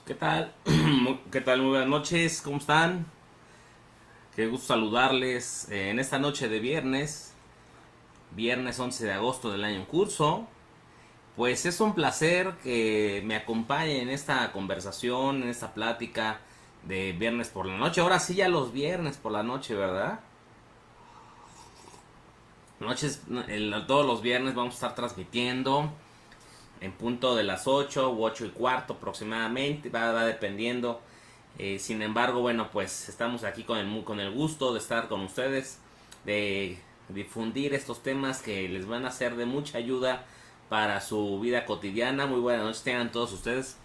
¿Qué tal? ¿Qué tal? Muy buenas noches, ¿cómo están? Qué gusto saludarles en esta noche de viernes 11 de agosto del año en curso. Pues es un placer que me acompañen en esta conversación, en esta plática de viernes por la noche. Ahora sí, ya los viernes por la noche, ¿verdad? Noches, todos los viernes vamos a estar transmitiendo en punto de las 8 u 8 y cuarto aproximadamente, va dependiendo. Sin embargo, bueno, pues estamos aquí con el gusto de estar con ustedes, de difundir estos temas que les van a ser de mucha ayuda para su vida cotidiana. Muy buenas noches tengan todos ustedes.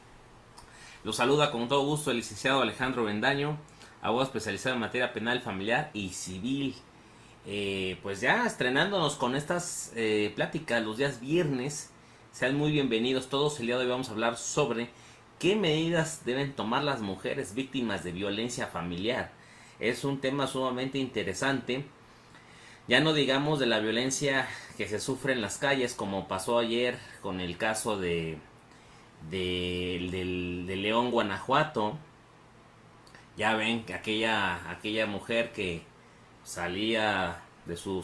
Los saluda con todo gusto el licenciado Alejandro Bendaño, abogado especializado en materia penal, familiar y civil. Pues ya estrenándonos con estas pláticas los días viernes. Sean muy bienvenidos todos. El día de hoy vamos a hablar sobre qué medidas deben tomar las mujeres víctimas de violencia familiar. Es un tema sumamente interesante. Ya no digamos de la violencia que se sufre en las calles, como pasó ayer con el caso de León, Guanajuato. Ya ven que aquella mujer que salió de su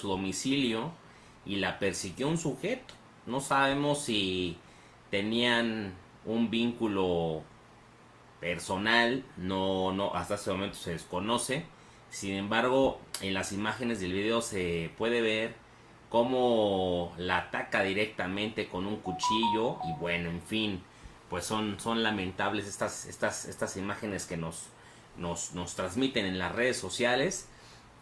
domicilio y la persiguió un sujeto. No sabemos si tenían un vínculo personal, no, hasta ese momento se desconoce. Sin embargo, en las imágenes del video se puede ver cómo la ataca directamente con un cuchillo y bueno, en fin, pues son lamentables estas imágenes que nos transmiten en las redes sociales.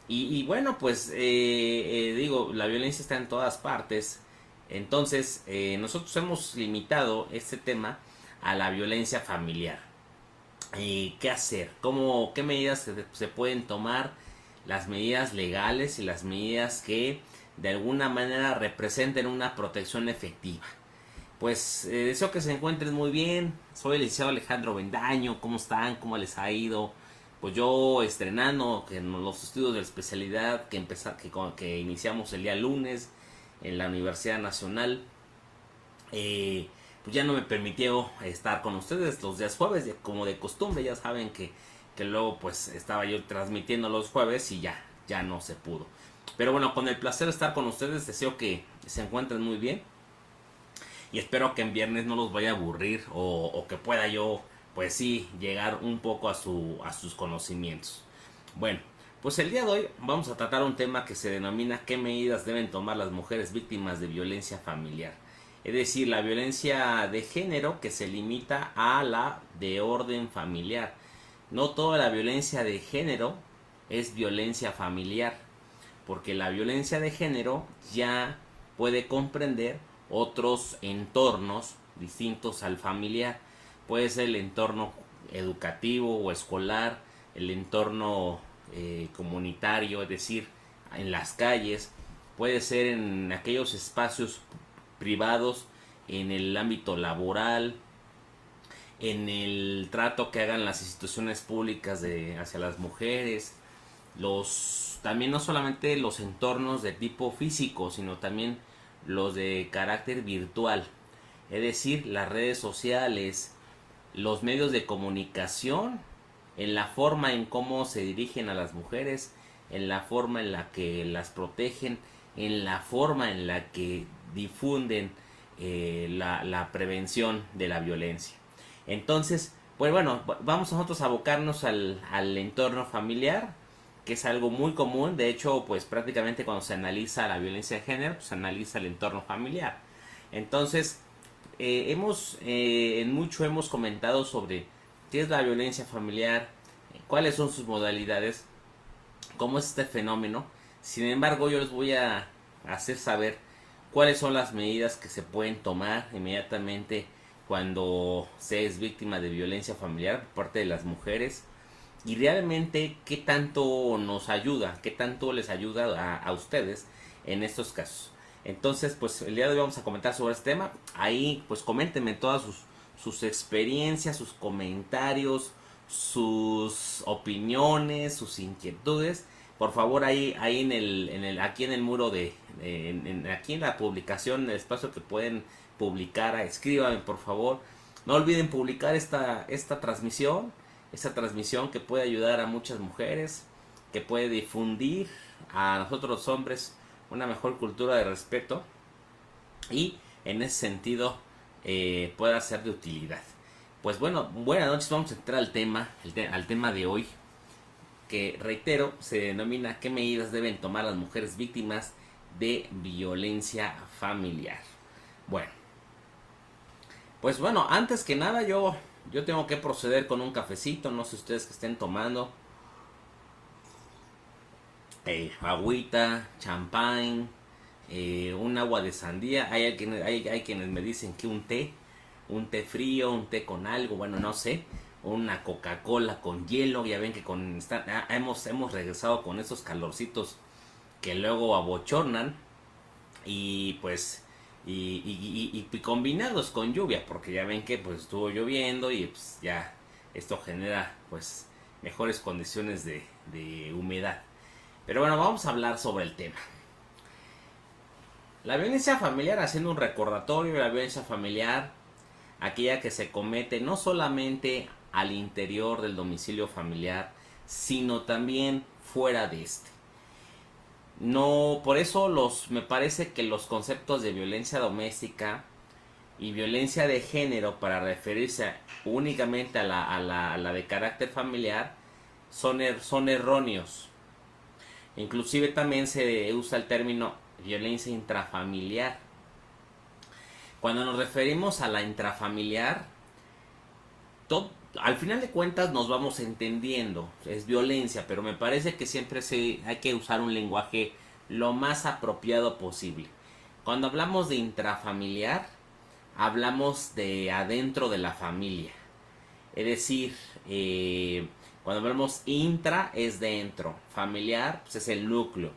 Y bueno, pues digo, la violencia está en todas partes. Entonces, nosotros hemos limitado este tema a la violencia familiar. ¿Qué hacer? ¿Qué medidas se pueden tomar? Las medidas legales y las medidas que de alguna manera representen una protección efectiva. Pues deseo que se encuentren muy bien. Soy el licenciado Alejandro Bendaño. ¿Cómo están? ¿Cómo les ha ido? Pues yo estrenando en los estudios de la especialidad que iniciamos el día lunes en la Universidad Nacional. Pues ya no me permitió estar con ustedes los días jueves, como de costumbre. Ya saben que luego pues estaba yo transmitiendo los jueves y ya no se pudo. Pero bueno, con el placer de estar con ustedes, deseo que se encuentren muy bien y espero que en viernes no los vaya a aburrir o que pueda yo pues sí llegar un poco a sus conocimientos. Bueno, pues el día de hoy vamos a tratar un tema que se denomina qué medidas deben tomar las mujeres víctimas de violencia familiar. Es decir, la violencia de género que se limita a la de orden familiar. No toda la violencia de género es violencia familiar, porque la violencia de género ya puede comprender otros entornos distintos al familiar. Puede ser el entorno educativo o escolar, el entorno comunitario, es decir, en las calles, puede ser en aquellos espacios privados, en el ámbito laboral, en el trato que hagan las instituciones públicas hacia las mujeres, también no solamente los entornos de tipo físico, sino también los de carácter virtual, es decir, las redes sociales, los medios de comunicación, en la forma en cómo se dirigen a las mujeres, en la forma en la que las protegen, en la forma en la que difunden la prevención de la violencia. Entonces, pues bueno, vamos nosotros a abocarnos al entorno familiar, que es algo muy común. De hecho, pues prácticamente cuando se analiza la violencia de género, pues se analiza el entorno familiar. Entonces, en mucho hemos comentado sobre qué es la violencia familiar, cuáles son sus modalidades, cómo es este fenómeno. Sin embargo, yo les voy a hacer saber cuáles son las medidas que se pueden tomar inmediatamente cuando se es víctima de violencia familiar por parte de las mujeres y realmente qué tanto nos ayuda, qué tanto les ayuda a ustedes en estos casos. Entonces, pues el día de hoy vamos a comentar sobre este tema. Ahí, pues coméntenme todas sus experiencias, sus comentarios, sus opiniones, sus inquietudes. Por favor, ahí aquí en el muro aquí en la publicación, en el espacio que pueden publicar, escríbanme por favor No olviden publicar esta transmisión que puede ayudar a muchas mujeres, que puede difundir a nosotros los hombres una mejor cultura de respeto y en ese sentido pueda ser de utilidad. Pues bueno, buenas noches, vamos a entrar al tema de hoy, que reitero, se denomina ¿qué medidas deben tomar las mujeres víctimas de violencia familiar? Bueno, pues bueno, antes que nada yo tengo que proceder con un cafecito, no sé ustedes que estén tomando, agüita, champán, un agua de sandía. Hay quienes me dicen que un té frío, un té con algo, bueno, no sé, una Coca-Cola con hielo. Ya ven que hemos regresado con esos calorcitos que luego abochornan y pues y combinados con lluvia, porque ya ven que pues estuvo lloviendo y pues ya esto genera pues mejores condiciones de humedad. Pero bueno, vamos a hablar sobre el tema. La violencia familiar, haciendo un recordatorio de la violencia familiar, aquella que se comete no solamente al interior del domicilio familiar, sino también fuera de este. No, por eso me parece que los conceptos de violencia doméstica y violencia de género, para referirse únicamente a la de carácter familiar, son erróneos. Inclusive también se usa el término violencia intrafamiliar. Cuando nos referimos a la intrafamiliar, al final de cuentas nos vamos entendiendo, es violencia, pero me parece que siempre hay que usar un lenguaje lo más apropiado posible. Cuando hablamos de intrafamiliar, hablamos de adentro de la familia. Es decir, cuando hablamos intra es dentro, familiar pues es el núcleo.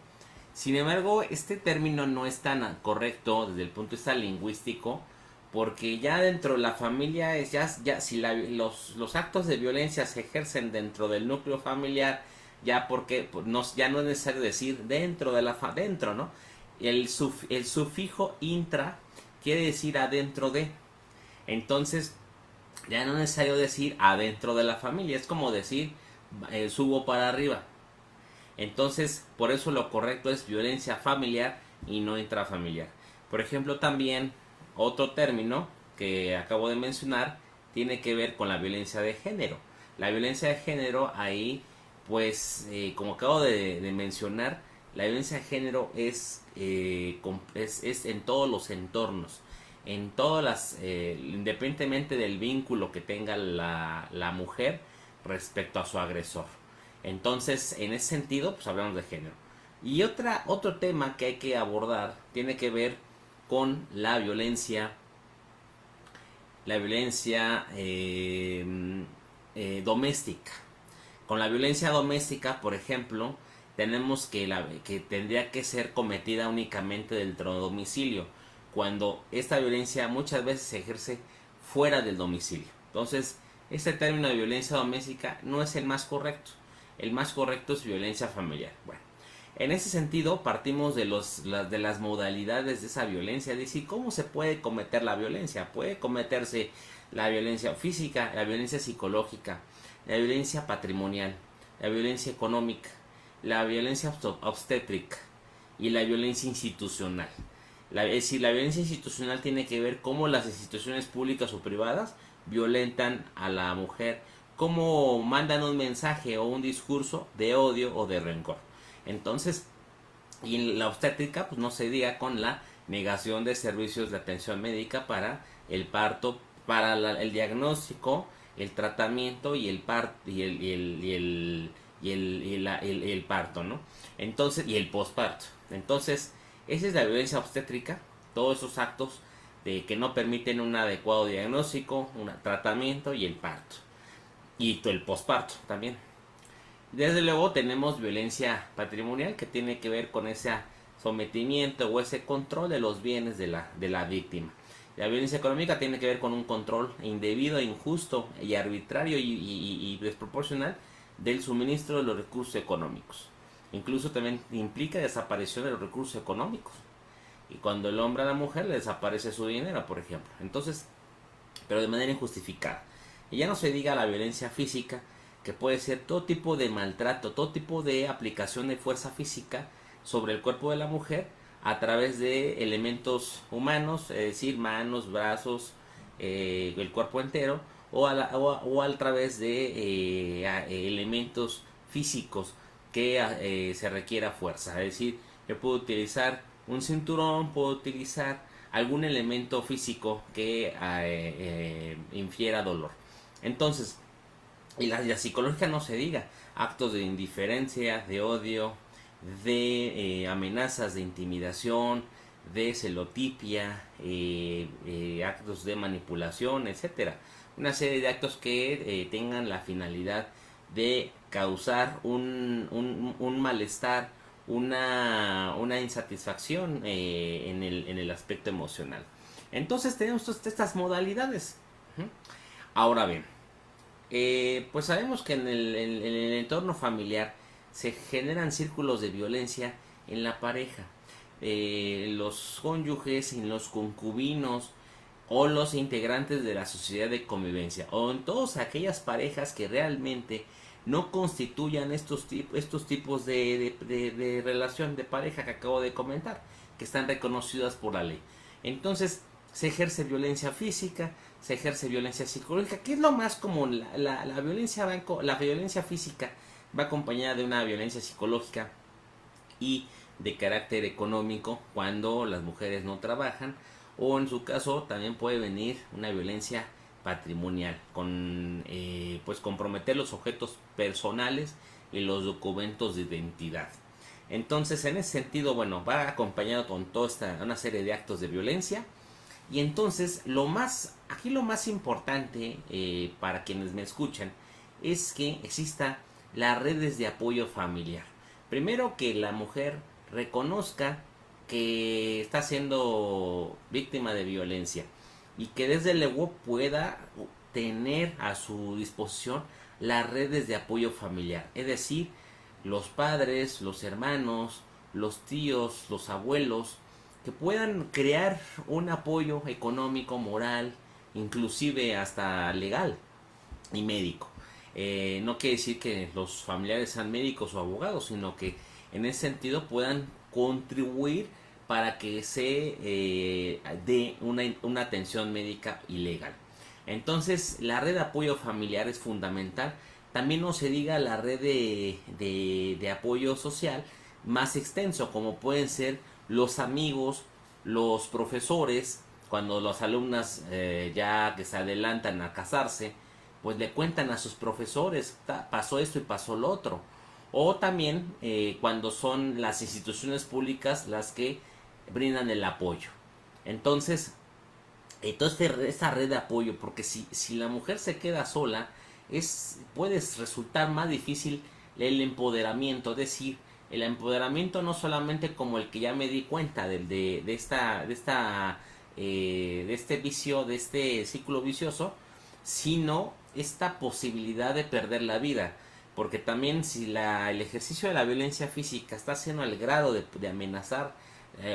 Sin embargo, este término no es tan correcto desde el punto de vista lingüístico, porque ya dentro de la familia es ya si los actos de violencia se ejercen dentro del núcleo familiar, ya porque pues, ya no es necesario decir dentro de dentro, ¿no? El sufijo intra quiere decir adentro de. Entonces, ya no es necesario decir adentro de la familia, es como decir subo para arriba. Entonces, por eso lo correcto es violencia familiar y no intrafamiliar. Por ejemplo, también otro término que acabo de mencionar tiene que ver con la violencia de género. La violencia de género ahí, pues, como acabo de mencionar, la violencia de género es en todos los entornos, en todas independientemente del vínculo que tenga la mujer respecto a su agresor. Entonces, en ese sentido, pues hablamos de género. Y otro tema que hay que abordar tiene que ver con la violencia doméstica. Con la violencia doméstica, por ejemplo, tenemos que tendría que ser cometida únicamente dentro del domicilio, cuando esta violencia muchas veces se ejerce fuera del domicilio. Entonces, este término de violencia doméstica no es el más correcto. El más correcto es violencia familiar. Bueno, en ese sentido partimos de las modalidades de esa violencia, es decir, cómo se puede cometer la violencia. Puede cometerse la violencia física, la violencia psicológica, la violencia patrimonial, la violencia económica, la violencia obstétrica y la violencia institucional. Es decir, la violencia institucional tiene que ver cómo las instituciones públicas o privadas violentan a la mujer, cómo mandan un mensaje o un discurso de odio o de rencor. Entonces, y en la obstétrica, pues no se diga con la negación de servicios de atención médica para el parto, para el diagnóstico, el tratamiento y el parto el parto, ¿no? Entonces, y el posparto. Entonces, esa es la violencia obstétrica, todos esos actos de que no permiten un adecuado diagnóstico, un tratamiento y el parto. Y el posparto también. Desde luego tenemos violencia patrimonial, que tiene que ver con ese sometimiento o ese control de los bienes de la víctima. La violencia económica tiene que ver con un control indebido, injusto y arbitrario y desproporcional del suministro de los recursos económicos. Incluso también implica desaparición de los recursos económicos. Y cuando el hombre a la mujer le desaparece su dinero, por ejemplo. Entonces, pero de manera injustificada. Y ya no se diga la violencia física, que puede ser todo tipo de maltrato, todo tipo de aplicación de fuerza física sobre el cuerpo de la mujer a través de elementos humanos, es decir, manos, brazos, el cuerpo entero, o a través de elementos físicos que se requiera fuerza. Es decir, yo puedo utilizar un cinturón, puedo utilizar algún elemento físico que infiera dolor. Entonces, y la psicológica no se diga, actos de indiferencia, de odio, de amenazas de intimidación, de celotipia, actos de manipulación, etcétera. Una serie de actos que tengan la finalidad de causar un malestar, una insatisfacción en el aspecto emocional. Entonces tenemos estas modalidades. Ahora bien, pues sabemos que en el entorno familiar se generan círculos de violencia en la pareja. Los cónyuges, en los concubinos o los integrantes de la sociedad de convivencia, o en todas aquellas parejas que realmente no constituyan estos tipos de relación de pareja que acabo de comentar, que están reconocidas por la ley. Entonces se ejerce violencia física, se ejerce violencia psicológica, que es lo más común. La violencia física va acompañada de una violencia psicológica y de carácter económico cuando las mujeres no trabajan, o en su caso también puede venir una violencia patrimonial con pues comprometer los objetos personales y los documentos de identidad. Entonces, en ese sentido, bueno, va acompañado con toda una serie de actos de violencia. Y entonces, aquí lo más importante para quienes me escuchan es que exista las redes de apoyo familiar. Primero, que la mujer reconozca que está siendo víctima de violencia y que desde luego pueda tener a su disposición las redes de apoyo familiar, es decir, los padres, los hermanos, los tíos, los abuelos, que puedan crear un apoyo económico, moral, inclusive hasta legal y médico. No quiere decir que los familiares sean médicos o abogados, sino que en ese sentido puedan contribuir para que se dé una atención médica y legal. Entonces, la red de apoyo familiar es fundamental. También no se diga la red de apoyo social más extenso, como pueden ser los amigos, los profesores, cuando las alumnas ya que se adelantan a casarse, pues le cuentan a sus profesores, pasó esto y pasó lo otro. O también cuando son las instituciones públicas las que brindan el apoyo. Entonces, esta red de apoyo, porque si la mujer se queda sola, puede resultar más difícil el empoderamiento. Es decir, el empoderamiento no solamente como el que ya me di cuenta de este vicio, de este ciclo vicioso, sino esta posibilidad de perder la vida. Porque también si el ejercicio de la violencia física está haciendo al grado de amenazar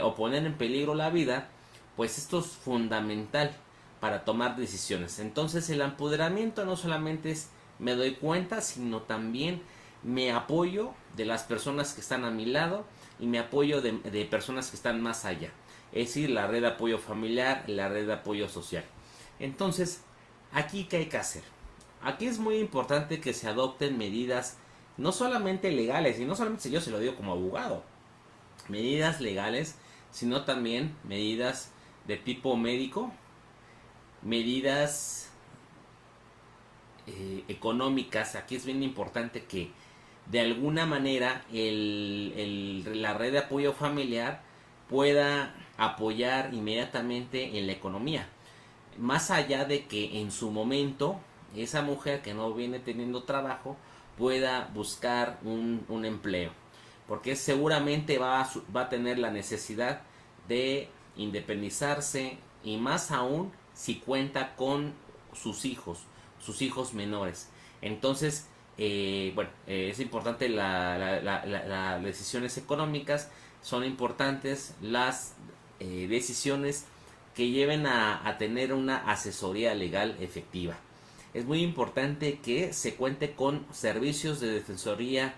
o poner en peligro la vida, pues esto es fundamental para tomar decisiones. Entonces el empoderamiento no solamente es me doy cuenta, sino también me apoyo de las personas que están a mi lado y me apoyo de personas que están más allá. Es decir, la red de apoyo familiar, la red de apoyo social. Entonces, aquí ¿qué hay que hacer? Aquí es muy importante que se adopten medidas no solamente legales, y no solamente si yo se lo digo como abogado, medidas legales, sino también medidas de tipo médico, medidas económicas. Aquí es bien importante que de alguna manera la red de apoyo familiar pueda apoyar inmediatamente en la economía, más allá de que en su momento esa mujer que no viene teniendo trabajo pueda buscar un empleo, porque seguramente va a tener la necesidad de independizarse, y más aún si cuenta con sus hijos menores. Entonces, es importante las decisiones económicas, son importantes las decisiones que lleven a tener una asesoría legal efectiva. Es muy importante que se cuente con servicios de defensoría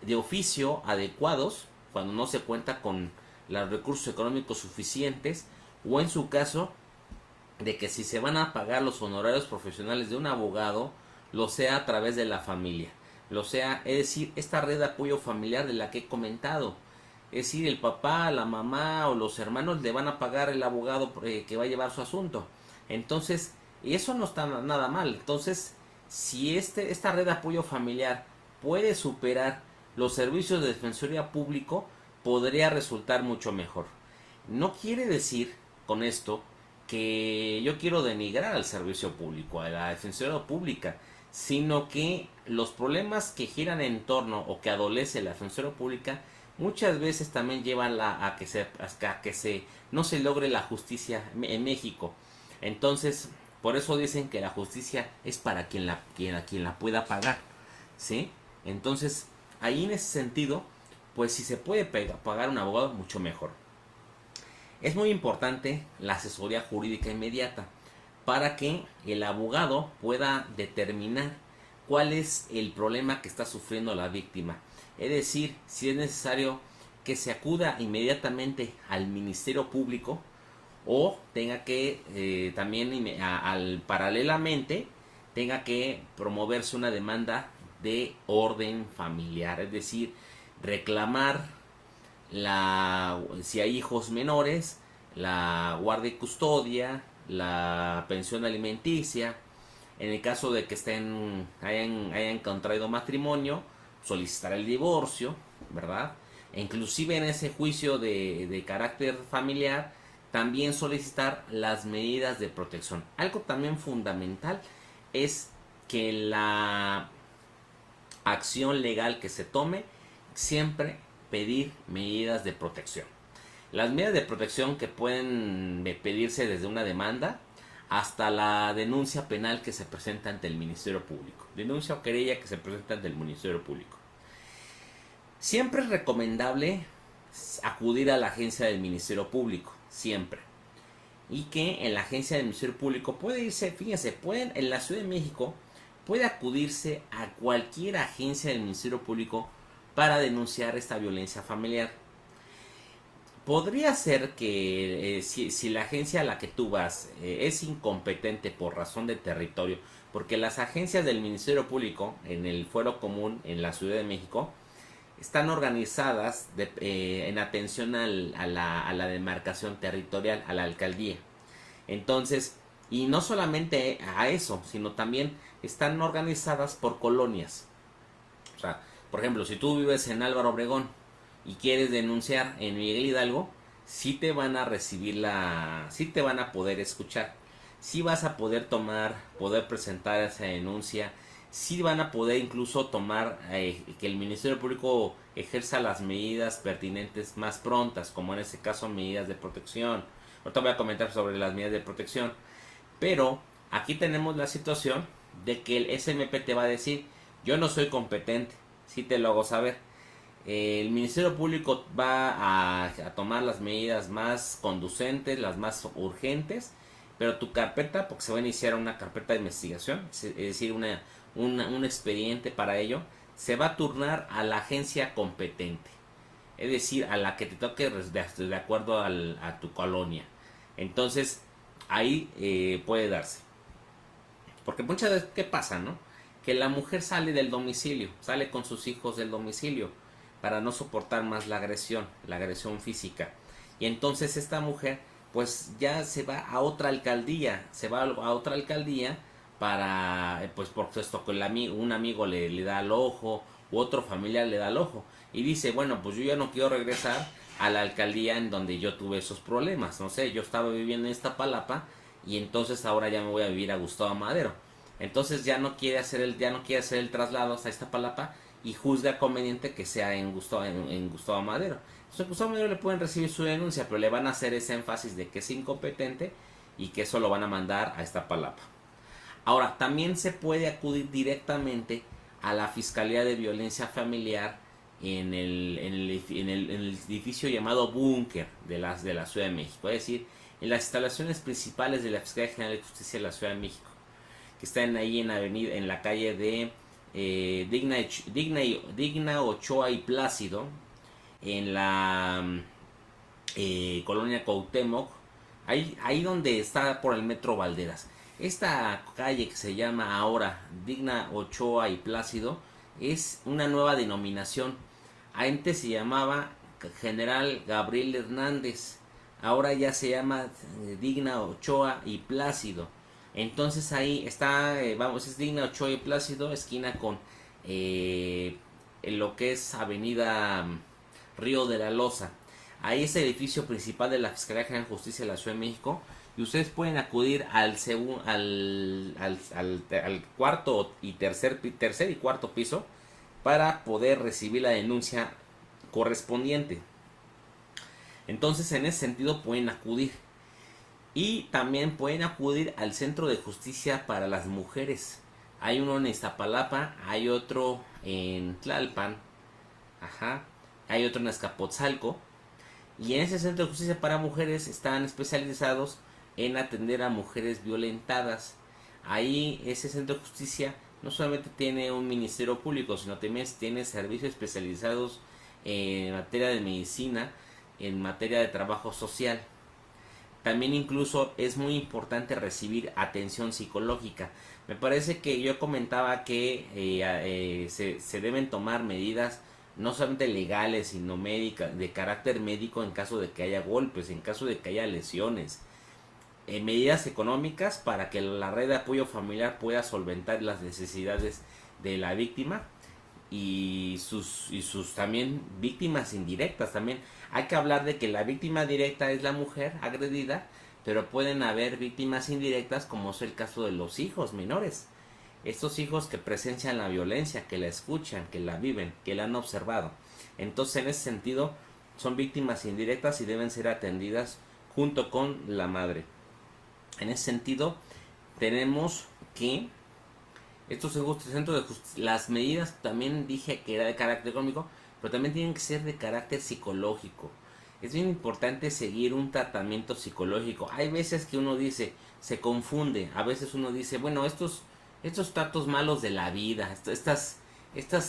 de oficio adecuados cuando no se cuenta con los recursos económicos suficientes, o en su caso de que si se van a pagar los honorarios profesionales de un abogado, lo sea a través de la familia, lo sea, es decir, esta red de apoyo familiar de la que he comentado. Es decir, el papá, la mamá o los hermanos le van a pagar el abogado que va a llevar su asunto. Entonces, eso no está nada mal. Entonces, si esta red de apoyo familiar puede superar los servicios de defensoría público, podría resultar mucho mejor. No quiere decir con esto que yo quiero denigrar al servicio público, a la defensoría pública, sino que los problemas que giran en torno o que adolece la defensoría pública muchas veces también llevan a que no se logre la justicia en México. Entonces, por eso dicen que la justicia es para quien la pueda pagar, ¿sí? Entonces, ahí en ese sentido, pues si se puede pagar un abogado, mucho mejor. Es muy importante la asesoría jurídica inmediata para que el abogado pueda determinar cuál es el problema que está sufriendo la víctima. Es decir, si es necesario que se acuda inmediatamente al Ministerio Público, o tenga que también paralelamente tenga que promoverse una demanda de orden familiar, es decir, reclamar si hay hijos menores, la guardia y custodia, la pensión alimenticia. En el caso de que hayan contraído matrimonio, solicitar el divorcio, ¿verdad? E inclusive en ese juicio de carácter familiar, también solicitar las medidas de protección. Algo también fundamental es que la acción legal que se tome, siempre pedir medidas de protección. Las medidas de protección que pueden pedirse desde una demanda hasta la denuncia penal que se presenta ante el Ministerio Público. Denuncia o querella que se presenta ante el Ministerio Público. Siempre es recomendable acudir a la agencia del Ministerio Público, siempre. Y que en la agencia del Ministerio Público puede irse, fíjense, en la Ciudad de México puede acudirse a cualquier agencia del Ministerio Público para denunciar esta violencia familiar. Podría ser que si la agencia a la que tú vas es incompetente por razón de territorio, porque las agencias del Ministerio Público en el Fuero Común en la Ciudad de México están organizadas en atención a la demarcación territorial, a la alcaldía. Entonces, y no solamente a eso, sino también están organizadas por colonias. O sea, por ejemplo, si tú vives en Álvaro Obregón y quieres denunciar en Miguel Hidalgo, sí te van a recibir sí te van a poder escuchar, sí vas a poder presentar esa denuncia, sí van a poder incluso tomar que el Ministerio Público ejerza las medidas pertinentes más prontas, como en este caso medidas de protección. Ahorita voy a comentar sobre las medidas de protección, pero aquí tenemos la situación de que el SMP te va a decir: yo no soy competente, sí te lo hago saber. El Ministerio Público va a tomar las medidas más conducentes, las más urgentes, pero tu carpeta, porque se va a iniciar una carpeta de investigación, es decir, un expediente para ello, se va a turnar a la agencia competente, es decir, a la que te toque de acuerdo a tu colonia. Entonces, ahí puede darse. Porque muchas veces, ¿qué pasa, no? Que la mujer sale del domicilio, sale con sus hijos del domicilio para no soportar más la agresión física. Y entonces esta mujer pues ya se va a otra alcaldía, para, pues por esto que un amigo le da el ojo, u otro familiar le da el ojo, y dice: bueno, pues yo ya no quiero regresar a la alcaldía en donde yo tuve esos problemas, no sé, yo estaba viviendo en Iztapalapa y entonces ahora ya me voy a vivir a Gustavo Madero. Entonces ya no quiere hacer el traslado hasta Iztapalapa y juzga conveniente que sea en Gustavo Madero. Entonces en Gustavo Madero le pueden recibir su denuncia, pero le van a hacer ese énfasis de que es incompetente y que eso lo van a mandar a Iztapalapa. Ahora, también se puede acudir directamente a la Fiscalía de Violencia Familiar en el edificio llamado Búnker de la Ciudad de México. Es decir, en las instalaciones principales de la Fiscalía General de Justicia de la Ciudad de México, que están ahí en la calle de Digna Ochoa y Plácido, en la colonia Cuauhtémoc, ahí donde está por el metro Valderas. Esta calle que se llama ahora Digna Ochoa y Plácido es una nueva denominación. Antes se llamaba General Gabriel Hernández, ahora ya se llama Digna Ochoa y Plácido. Entonces ahí está, es Digna Ochoa y Plácido, esquina con lo que es Avenida Río de la Loza. Ahí es el edificio principal de la Fiscalía General de Justicia de la Ciudad de México, y ustedes pueden acudir al cuarto y tercer y cuarto piso para poder recibir la denuncia correspondiente. Entonces, en ese sentido pueden acudir. Y también pueden acudir al Centro de Justicia para las Mujeres. Hay uno en Iztapalapa, hay otro en Tlalpan, hay otro en Azcapotzalco. Y en ese Centro de Justicia para Mujeres están especializados en atender a mujeres violentadas. Ahí ese Centro de Justicia no solamente tiene un ministerio público, sino también tiene servicios especializados en materia de medicina, en materia de trabajo social. También incluso es muy importante recibir atención psicológica. Me parece que yo comentaba que se deben tomar medidas no solamente legales, sino médicas, de carácter médico, en caso de que haya golpes, en caso de que haya lesiones. Medidas económicas para que la red de apoyo familiar pueda solventar las necesidades de la víctima y sus también víctimas indirectas. También hay que hablar de que la víctima directa es la mujer agredida, pero pueden haber víctimas indirectas, como es el caso de los hijos menores. Estos hijos que presencian la violencia, que la escuchan, que la viven, que la han observado. Entonces, en ese sentido, son víctimas indirectas y deben ser atendidas junto con la madre. En ese sentido, tenemos que estos centros de justicia, las medidas también dije que era de carácter económico, pero también tienen que ser de carácter psicológico. Es bien importante seguir un tratamiento psicológico. Hay veces que uno dice, se confunde, a veces uno dice, bueno, estos tratos malos de la vida, estas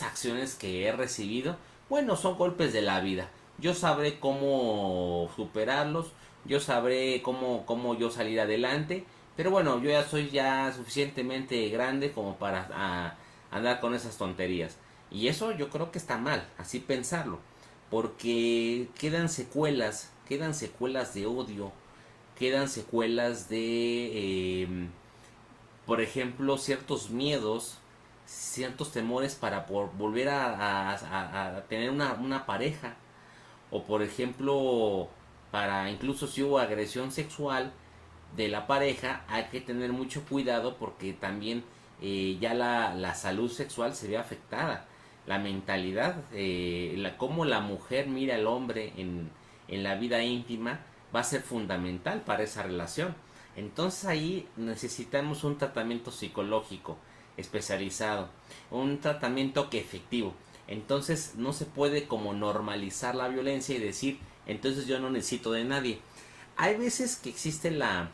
acciones que he recibido, bueno, son golpes de la vida. Yo sabré cómo superarlos, yo sabré cómo yo salir adelante, pero bueno, yo ya soy suficientemente grande como para andar con esas tonterías. Y eso yo creo que está mal, así pensarlo, porque quedan secuelas de odio, quedan secuelas de, por ejemplo, ciertos miedos, ciertos temores para volver a tener una pareja, o por ejemplo, para incluso si hubo agresión sexual de la pareja, hay que tener mucho cuidado porque también ya la salud sexual se ve afectada, la mentalidad, cómo la mujer mira al hombre en la vida íntima va a ser fundamental para esa relación. Entonces ahí necesitamos un tratamiento psicológico especializado, un tratamiento que efectivo. Entonces no se puede como normalizar la violencia y decir, entonces yo no necesito de nadie. Hay veces que existe la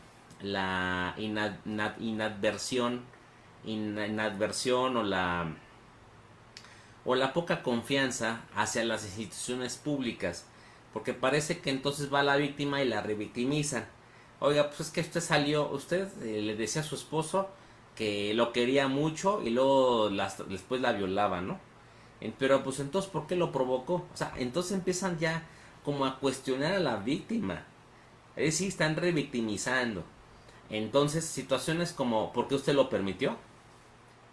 inadversión o la poca confianza hacia las instituciones públicas, porque parece que entonces va la víctima y la revictimiza. Oiga, pues es que usted le decía a su esposo que lo quería mucho y luego después la violaba, ¿no? Pero pues entonces, ¿por qué lo provocó? O sea, entonces empiezan ya como a cuestionar a la víctima. Es decir, están revictimizando. Entonces, situaciones como, ¿por qué usted lo permitió?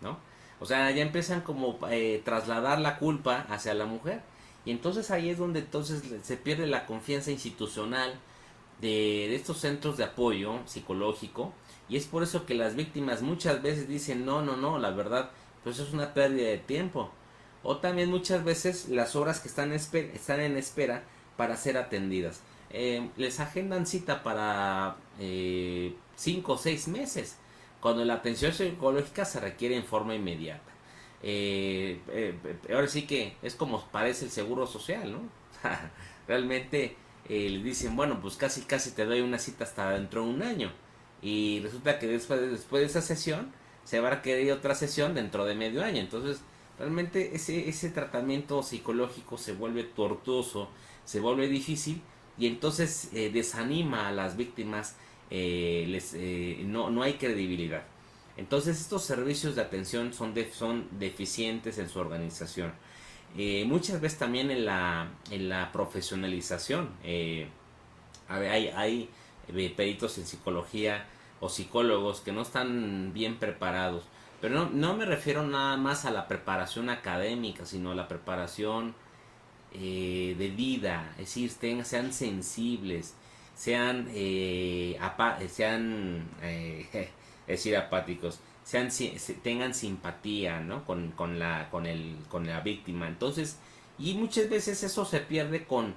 ¿No? O sea, ya empiezan como trasladar la culpa hacia la mujer. Y entonces ahí es donde entonces se pierde la confianza institucional de estos centros de apoyo psicológico. Y es por eso que las víctimas muchas veces dicen, no, la verdad, pues es una pérdida de tiempo. O también muchas veces las horas que están en espera para ser atendidas. Les agendan cita para 5 o 6 meses, cuando la atención psicológica se requiere en forma inmediata. Ahora sí que es como parece el seguro social, ¿no? Realmente le dicen, bueno, pues casi casi te doy una cita hasta dentro de un año. Y resulta que después de esa sesión se va a requerir otra sesión dentro de medio año. Entonces, realmente ese tratamiento psicológico se vuelve tortuoso, se vuelve difícil y entonces desanima a las víctimas, no hay credibilidad. Entonces estos servicios de atención son deficientes en su organización. Muchas veces también en la profesionalización. Hay peritos en psicología o psicólogos que no están bien preparados. Pero no me refiero nada más a la preparación académica, sino a la preparación de vida. Es decir, sean sensibles, es decir, apáticos, tengan simpatía, ¿no? con la víctima. Entonces, y muchas veces eso se pierde con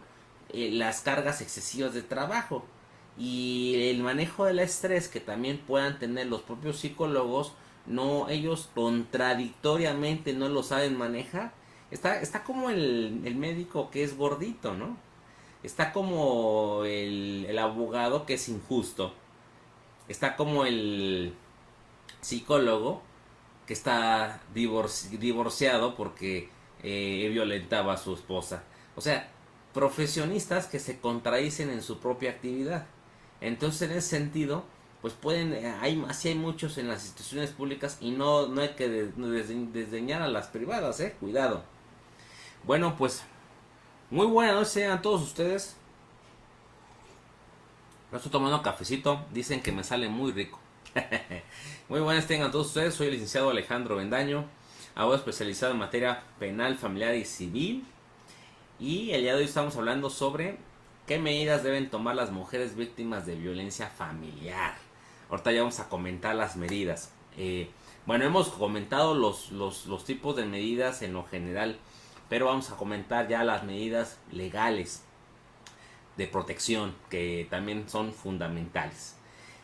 las cargas excesivas de trabajo y el manejo del estrés que también puedan tener los propios psicólogos. No, ellos contradictoriamente no lo saben manejar. Está como el médico que es gordito, ¿no? Está como el abogado que es injusto. Está como el psicólogo que está divorciado porque violentaba a su esposa. O sea, profesionistas que se contradicen en su propia actividad. Entonces, en ese sentido, pues así hay muchos en las instituciones públicas y no hay que desdeñar a las privadas, cuidado. Bueno, pues muy buenas noches a todos ustedes. Yo estoy tomando cafecito, dicen que me sale muy rico. Muy buenas tengan todos ustedes, soy el licenciado Alejandro Bendaño, abogado especializado en materia penal, familiar y civil. Y el día de hoy estamos hablando sobre qué medidas deben tomar las mujeres víctimas de violencia familiar. Ahorita ya vamos a comentar las medidas. Bueno, hemos comentado los tipos de medidas en lo general, pero vamos a comentar ya las medidas legales de protección que también son fundamentales.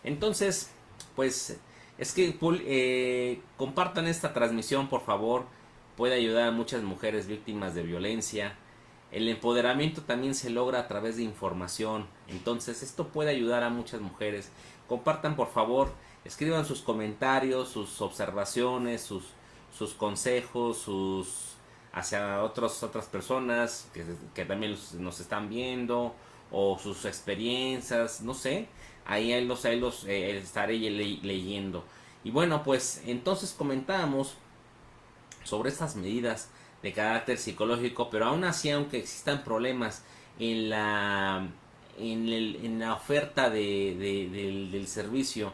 Entonces, pues es que compartan esta transmisión, por favor. Puede ayudar a muchas mujeres víctimas de violencia. El empoderamiento también se logra a través de información. Entonces esto puede ayudar a muchas mujeres. Compartan, por favor. Escriban sus comentarios, sus observaciones, sus consejos, hacia otras personas que también nos están viendo, o sus experiencias, no sé. Ahí los estaré leyendo. Y bueno, pues entonces comentábamos sobre estas medidas de carácter psicológico, pero aún así, aunque existan problemas en la oferta del servicio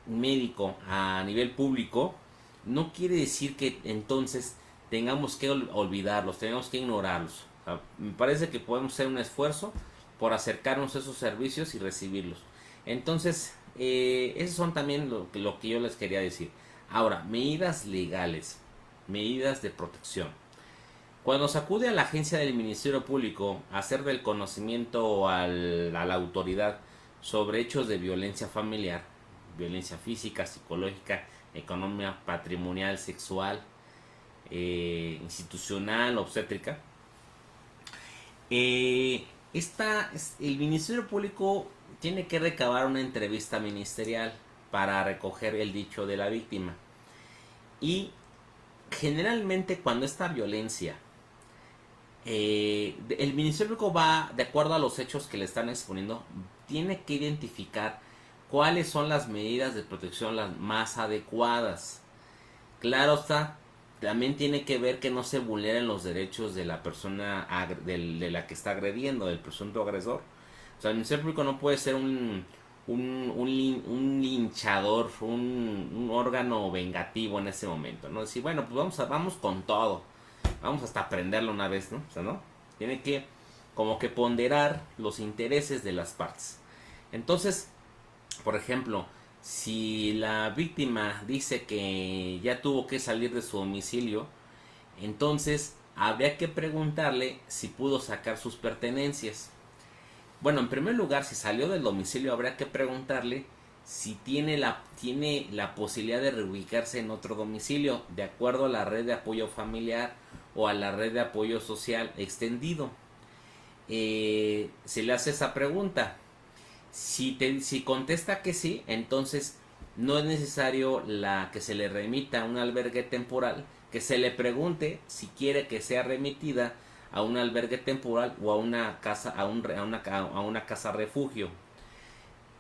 médico a nivel público, no quiere decir que entonces tengamos que olvidarlos, tenemos que ignorarlos. O sea, me parece que podemos hacer un esfuerzo por acercarnos a esos servicios y recibirlos. Entonces, esos son también lo que yo les quería decir. Ahora, medidas legales, medidas de protección. Cuando se acude a la agencia del Ministerio Público a hacer del conocimiento a la autoridad sobre hechos de violencia familiar, violencia física, psicológica, económica, patrimonial, sexual, institucional, obstétrica, el Ministerio Público tiene que recabar una entrevista ministerial para recoger el dicho de la víctima. Y generalmente cuando esta violencia, el Ministerio Público va, de acuerdo a los hechos que le están exponiendo, tiene que identificar cuáles son las medidas de protección las más adecuadas. Claro está, también tiene que ver que no se vulneren los derechos de la persona de la que está agrediendo, del presunto agresor. O sea, el Ministerio Público no puede ser un linchador, un órgano vengativo en ese momento, ¿no? Decir, bueno, pues vamos con todo, vamos hasta prenderlo una vez, ¿no? O sea, ¿no? Tiene que como que ponderar los intereses de las partes. Entonces, por ejemplo, si la víctima dice que ya tuvo que salir de su domicilio, entonces habría que preguntarle si pudo sacar sus pertenencias. Bueno, en primer lugar, si salió del domicilio, habría que preguntarle si tiene la posibilidad de reubicarse en otro domicilio, de acuerdo a la red de apoyo familiar o a la red de apoyo social extendido. se le hace esa pregunta. Si contesta que sí, entonces no es necesario que se le remita a un albergue temporal, que se le pregunte si quiere que sea remitida a un albergue temporal o a una casa, a una casa refugio.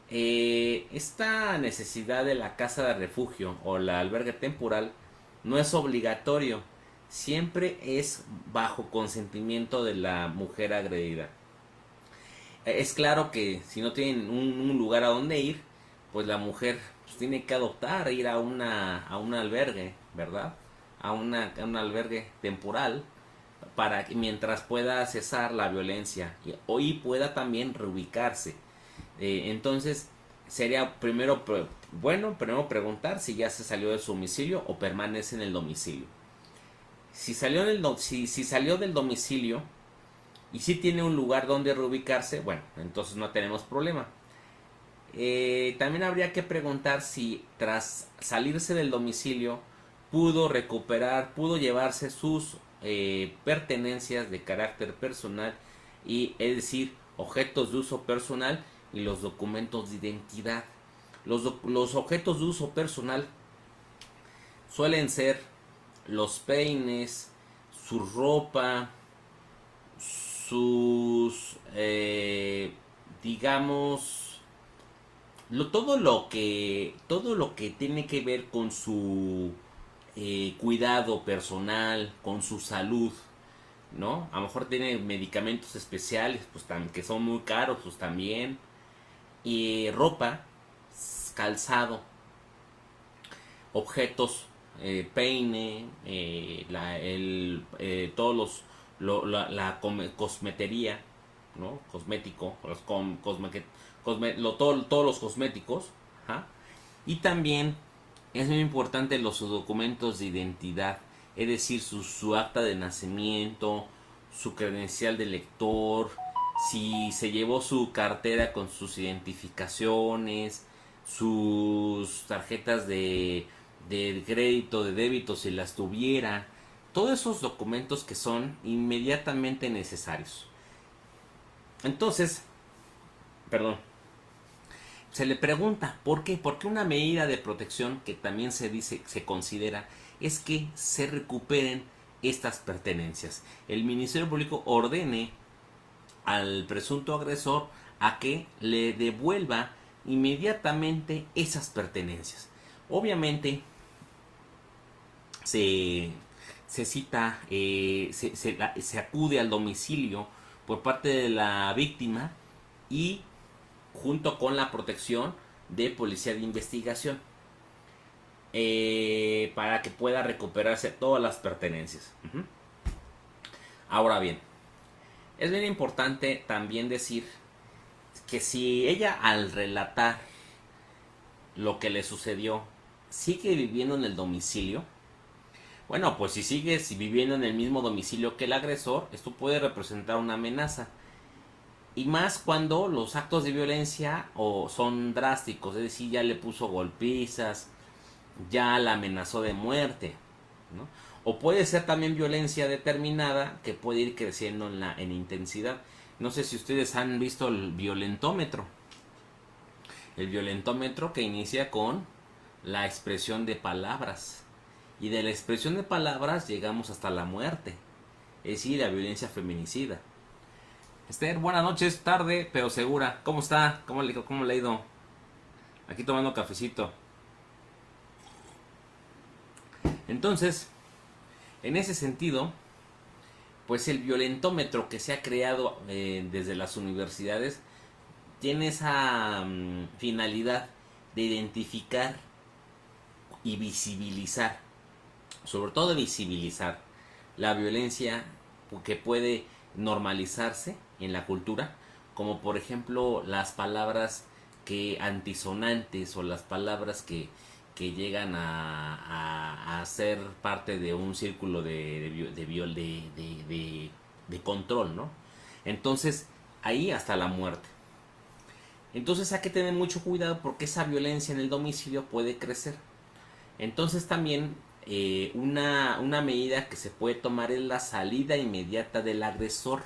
Esta necesidad de la casa de refugio o la albergue temporal no es obligatorio, siempre es bajo consentimiento de la mujer agredida. Es claro que si no tienen un lugar a donde ir, pues la mujer pues, tiene que adoptar, ir a un albergue, ¿verdad? A un albergue temporal para que mientras pueda cesar la violencia y pueda también reubicarse. Entonces sería primero preguntar si ya se salió de su domicilio o permanece en el domicilio. Si salió del domicilio y si tiene un lugar donde reubicarse, bueno, entonces no tenemos problema. También habría que preguntar si tras salirse del domicilio pudo llevarse sus pertenencias de carácter personal, y es decir, objetos de uso personal y los documentos de identidad. Los objetos de uso personal suelen ser los peines, su ropa, sus, digamos, todo lo que tiene que ver con su cuidado personal, con su salud, ¿no? A lo mejor tiene medicamentos especiales, pues que son muy caros, pues también. Y ropa, calzado, objetos, peine, todos cosmetería, ¿no? Cosmético, todos los cosméticos, ¿ja? Y también es muy importante los documentos de identidad, es decir, su acta de nacimiento, su credencial de lector, si se llevó su cartera con sus identificaciones, sus tarjetas de crédito, de débito, si las tuviera, todos esos documentos que son inmediatamente necesarios. Entonces, perdón, se le pregunta ¿por qué? Porque una medida de protección que también se considera es que se recuperen estas pertenencias. El Ministerio Público ordene al presunto agresor a que le devuelva inmediatamente esas pertenencias. Obviamente se cita, se acude al domicilio por parte de la víctima y junto con la protección de policía de investigación, para que pueda recuperarse todas las pertenencias. Ahora bien, es bien importante también decir que si ella, al relatar lo que le sucedió, sigue viviendo en el domicilio, bueno, pues si sigues viviendo en el mismo domicilio que el agresor, esto puede representar una amenaza. Y más cuando los actos de violencia son drásticos, es decir, ya le puso golpizas, ya la amenazó de muerte, ¿no? O puede ser también violencia determinada que puede ir creciendo en intensidad. No sé si ustedes han visto el violentómetro. El violentómetro que inicia con la expresión de palabras. Y de la expresión de palabras llegamos hasta la muerte. Es decir, la violencia feminicida. Esther, buenas noches, tarde pero segura. ¿Cómo está? ¿Cómo le ha ido? Aquí tomando cafecito. Entonces, en ese sentido, pues el violentómetro que se ha creado desde las universidades tiene esa finalidad de identificar y visibilizar, sobre todo visibilizar la violencia que puede normalizarse en la cultura, como por ejemplo las palabras que antisonantes o las palabras que llegan a ser parte de un círculo de control, ¿no? Entonces, ahí hasta la muerte. Entonces hay que tener mucho cuidado porque esa violencia en el domicilio puede crecer. Entonces también una medida que se puede tomar es la salida inmediata del agresor.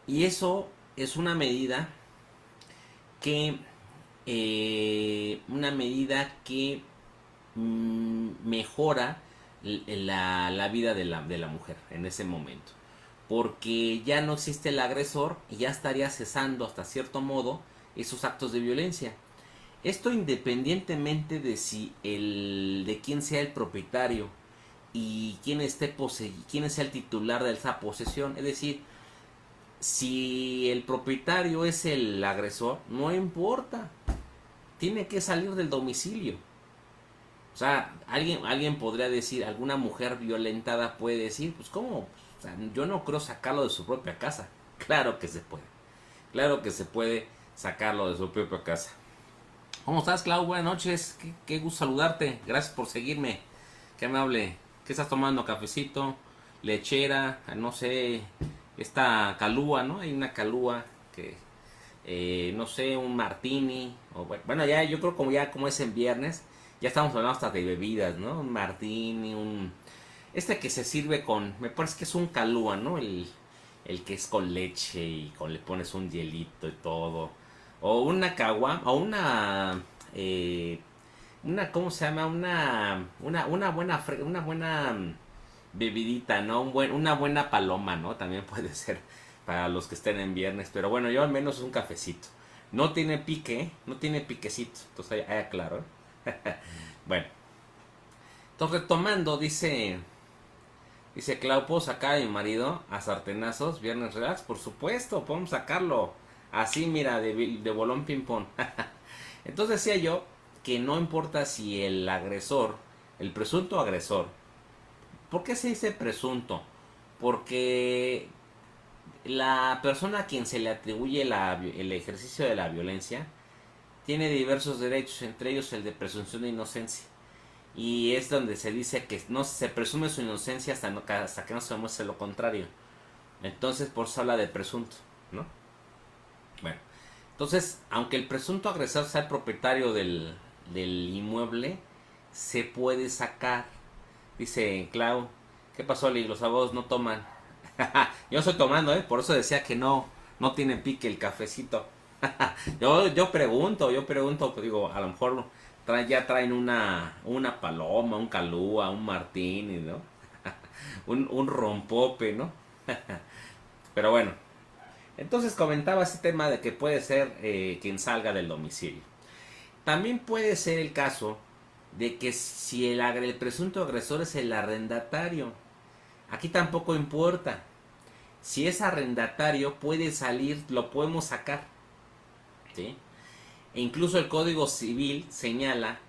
Y eso es que, una medida que mejora la vida de la mujer en ese momento. Porque ya no existe el agresor y ya estaría cesando hasta cierto modo esos actos de violencia. Esto independientemente de de quién sea el propietario y quién sea el titular de esa posesión. Es decir, si el propietario es el agresor, no importa, tiene que salir del domicilio. O sea, alguien podría decir, alguna mujer violentada puede decir, pues cómo, o sea, yo no creo sacarlo de su propia casa. Claro que se puede, claro que se puede sacarlo de su propia casa. ¿Cómo estás, Clau? Buenas noches, qué gusto saludarte, gracias por seguirme, qué amable. ¿Qué estás tomando? ¿Cafecito? ¿Lechera? No sé, esta calúa, ¿no? Hay una calúa que, no sé, un martini, o bueno, ya yo creo como es en viernes, ya estamos hablando hasta de bebidas, ¿no? Un martini, este que se sirve me parece que es un calúa, ¿no? El que es con leche y le pones un hielito y todo. O una caguama, o ¿cómo se llama? Una buena bebidita, ¿no? Una buena paloma, ¿no? También puede ser para los que estén en viernes. Pero bueno, yo al menos un cafecito. No tiene pique, ¿eh? No tiene piquecito. Entonces ahí aclaro, ¿eh? Bueno, entonces retomando, dice Clau, ¿puedo sacar a mi marido a sartenazos viernes relax? Por supuesto, podemos sacarlo. Así, mira, de bolón ping pong. Entonces decía yo que no importa si el agresor, el presunto agresor, ¿por qué se dice presunto? Porque la persona a quien se le atribuye el ejercicio de la violencia tiene diversos derechos, entre ellos el de presunción de inocencia. Y es donde se dice que no se presume su inocencia hasta que no se demuestre lo contrario. Entonces por eso habla de presunto, ¿no? Bueno, entonces, aunque el presunto agresor sea el propietario del inmueble, se puede sacar. Dice Clau, ¿qué pasó, Lee? Los abogados no toman. Yo estoy tomando, ¿eh? Por eso decía que no tiene pique el cafecito. yo pregunto, pues digo, a lo mejor ya traen una paloma, un calúa, un martini, ¿no? un rompope, ¿no? Pero bueno, entonces comentaba ese tema de que puede ser quien salga del domicilio. También puede ser el caso de que si el presunto agresor es el arrendatario, aquí tampoco importa. Si es arrendatario puede salir, lo podemos sacar, ¿sí? E incluso el Código Civil señala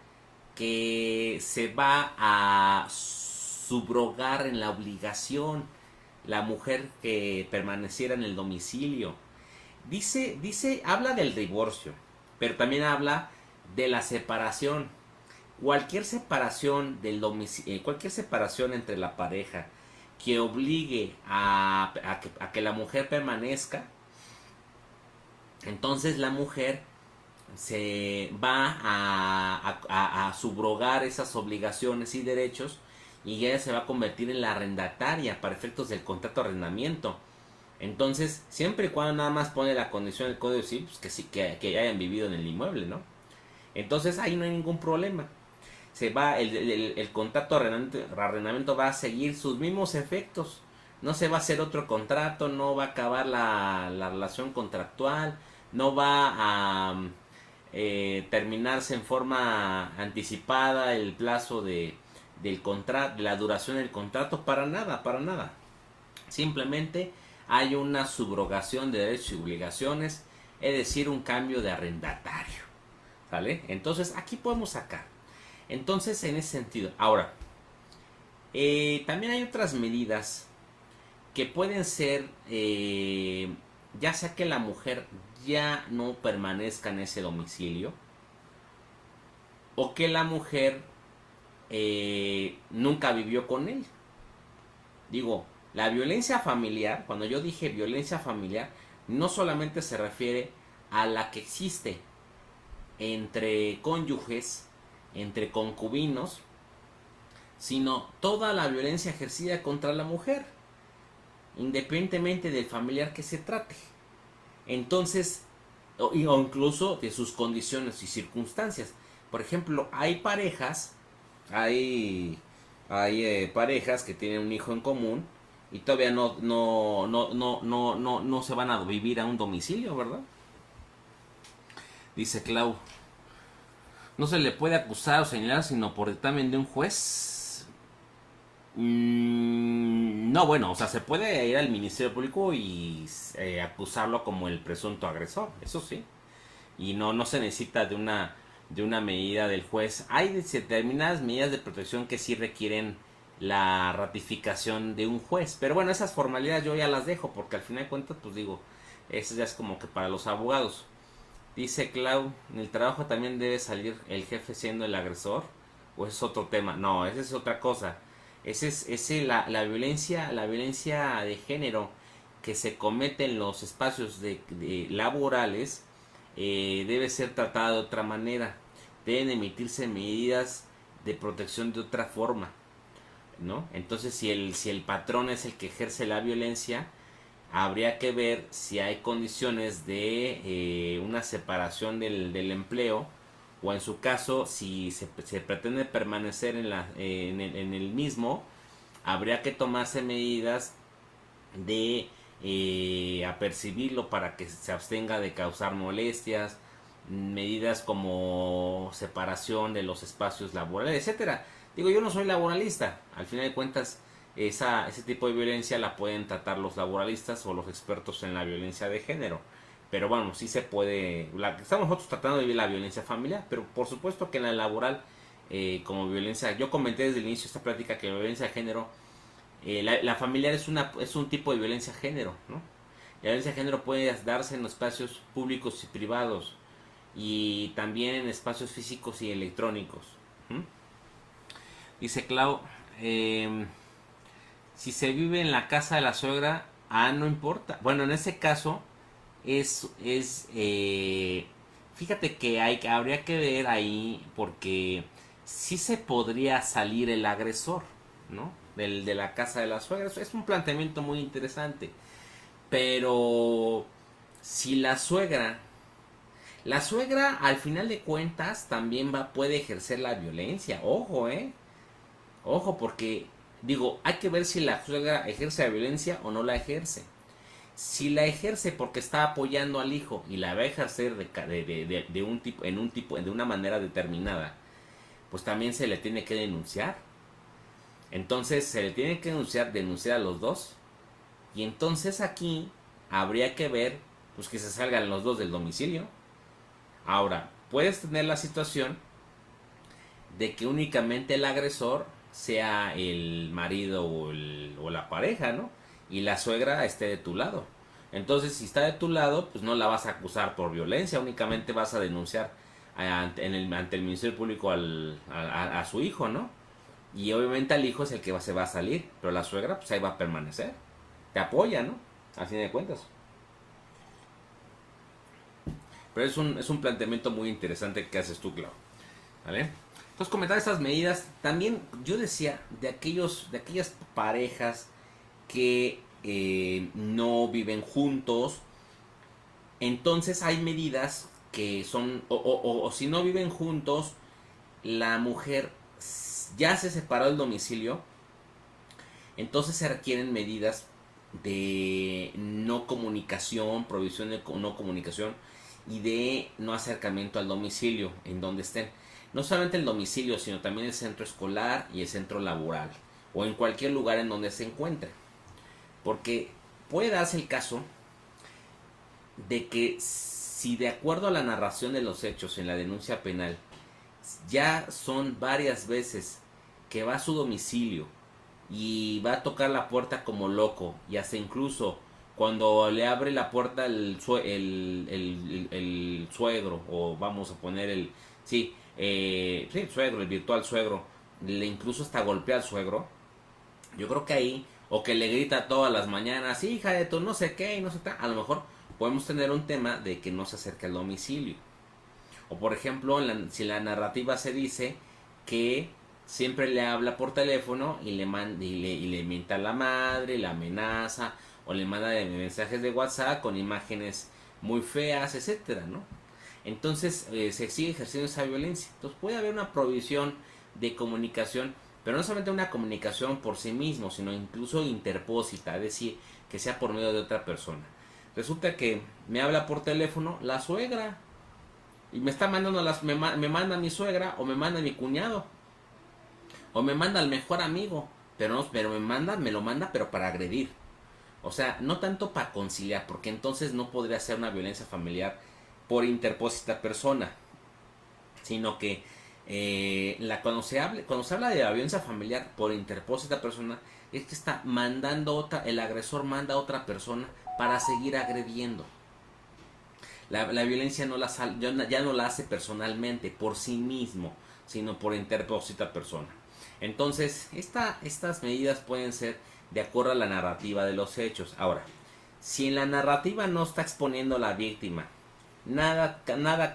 que se va a subrogar en la obligación la mujer que permaneciera en el domicilio. Habla del divorcio, pero también habla de la separación. Cualquier separación cualquier separación entre la pareja que obligue a que la mujer permanezca, entonces la mujer se va a subrogar esas obligaciones y derechos y ella se va a convertir en la arrendataria para efectos del contrato de arrendamiento. Entonces, siempre y cuando nada más pone la condición del Código Civil, pues que sí, que hayan vivido en el inmueble, ¿no? Entonces ahí no hay ningún problema. El contrato de arrendamiento va a seguir sus mismos efectos. No se va a hacer otro contrato, no va a acabar la relación contractual, no va a terminarse en forma anticipada el plazo del contrato, la duración del contrato, para nada, para nada. Simplemente hay una subrogación de derechos y obligaciones, es decir, un cambio de arrendatario. ¿Sale? Entonces aquí podemos sacar. Entonces en ese sentido. Ahora, también hay otras medidas que pueden ser, ya sea que la mujer ya no permanezca en ese domicilio, o que la mujer nunca vivió con él. Digo, la violencia familiar, cuando yo dije violencia familiar, no solamente se refiere a la que existe entre cónyuges, entre concubinos, sino toda la violencia ejercida contra la mujer. independientemente del familiar que se trate. Entonces, o incluso de sus condiciones y circunstancias. Por ejemplo, hay, hay parejas que tienen un hijo en común y todavía no se van a vivir a un domicilio, ¿verdad? Dice Clau, no se le puede acusar o señalar sino por dictamen de un juez. No, bueno, o sea, se puede ir al Ministerio Público y acusarlo como el presunto agresor, eso sí. Y no se necesita de una medida del juez. Hay determinadas medidas de protección que sí requieren la ratificación de un juez. Pero bueno, esas formalidades yo ya las dejo porque al final de cuentas, pues digo, eso ya es como que para los abogados. Dice Clau, ¿en el trabajo también debe salir el jefe siendo el agresor? ¿O es otro tema? No, esa es otra cosa. La violencia de género que se comete en los espacios de laborales debe ser tratada de otra manera. Deben emitirse medidas de protección de otra forma, ¿no? Entonces, si el patrón es el que ejerce la violencia, habría que ver si hay condiciones de una separación del empleo o en su caso si se pretende permanecer en el mismo, habría que tomarse medidas de apercibirlo para que se abstenga de causar molestias, medidas como separación de los espacios laborales, etcétera. Digo, yo no soy laboralista, al final de cuentas ese tipo de violencia la pueden tratar los laboralistas o los expertos en la violencia de género. Pero bueno, sí se puede, estamos nosotros tratando de vivir la violencia familiar, pero por supuesto que en la laboral, como violencia, yo comenté desde el inicio de esta plática que la violencia de género, la familiar es un tipo de violencia de género, ¿no? La violencia de género puede darse en espacios públicos y privados y también en espacios físicos y electrónicos. ¿Mm? Dice Clau, si se vive en la casa de la suegra, no importa. Bueno, en ese caso fíjate que habría que ver ahí porque sí se podría salir el agresor, ¿no? De la casa de la suegra. Es un planteamiento muy interesante. Pero si la suegra al final de cuentas también puede ejercer la violencia. Ojo, ojo, porque digo, hay que ver si la suegra ejerce la violencia o no la ejerce. Si la ejerce porque está apoyando al hijo y la va a ejercer de un tipo, de una manera determinada, pues también se le tiene que denunciar. Entonces se le tiene que denunciar a los dos. Y entonces aquí habría que ver pues que se salgan los dos del domicilio. Ahora, puedes tener la situación de que únicamente el agresor sea el marido o la pareja, ¿no? Y la suegra esté de tu lado. Entonces, si está de tu lado, pues no la vas a acusar por violencia, únicamente vas a denunciar ante el Ministerio Público a su hijo, ¿no? Y obviamente al hijo es el que se va a salir, pero la suegra pues ahí va a permanecer. Te apoya, ¿no? A fin de cuentas. Pero es un planteamiento muy interesante que haces tú, Clau. ¿Vale? Entonces, comentar esas medidas. También yo decía de aquellas parejas que no viven juntos. Entonces hay medidas que son, o si no viven juntos, la mujer ya se separó del domicilio, entonces se requieren medidas de no comunicación, provisión de no comunicación y de no acercamiento al domicilio en donde estén. No solamente el domicilio, sino también el centro escolar y el centro laboral o en cualquier lugar en donde se encuentre. Porque puede darse el caso de que si de acuerdo a la narración de los hechos en la denuncia penal ya son varias veces que va a su domicilio y va a tocar la puerta como loco y hasta incluso cuando le abre la puerta el suegro o vamos a poner sí, el suegro, el virtual suegro, le incluso hasta golpea al suegro, yo creo que ahí, o que le grita todas las mañanas, hija de tu no sé qué y no sé qué, a lo mejor podemos tener un tema de que no se acerque al domicilio. O por ejemplo, si la narrativa se dice que siempre le habla por teléfono y le mienta a la madre, la amenaza o le manda mensajes de WhatsApp con imágenes muy feas, etcétera, ¿no? Entonces se sigue ejerciendo esa violencia. Entonces puede haber una provisión de comunicación, pero no solamente una comunicación por sí mismo, sino incluso interpósita, es decir, que sea por medio de otra persona. Resulta que me habla por teléfono la suegra y me está mandando me manda mi suegra o me manda mi cuñado o me manda el mejor amigo, pero no, pero me lo manda pero para agredir. O sea, no tanto para conciliar, porque entonces no podría ser una violencia familiar por interpósita persona, sino que cuando se habla de la violencia familiar por interpósita persona, es que está mandando el agresor manda a otra persona para seguir agrediendo. La violencia ya no la hace personalmente, por sí mismo, sino por interpósita persona. Entonces, estas medidas pueden ser de acuerdo a la narrativa de los hechos. Ahora, si en la narrativa no está exponiendo a la víctima nada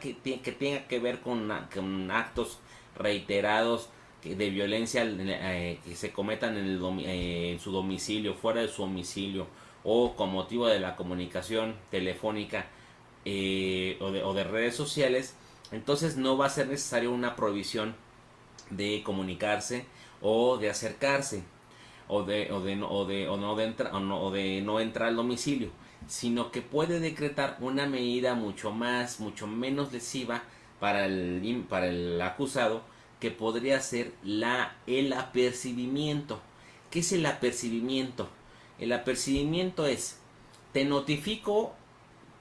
que tenga que ver con actos reiterados de violencia que se cometan en su domicilio, fuera de su domicilio, o con motivo de la comunicación telefónica o de redes sociales, entonces no va a ser necesario una prohibición de comunicarse o de acercarse o de no entrar al domicilio, sino que puede decretar una medida mucho menos lesiva para el acusado, que podría ser el apercibimiento. ¿Qué es el apercibimiento? El apercibimiento es: te notifico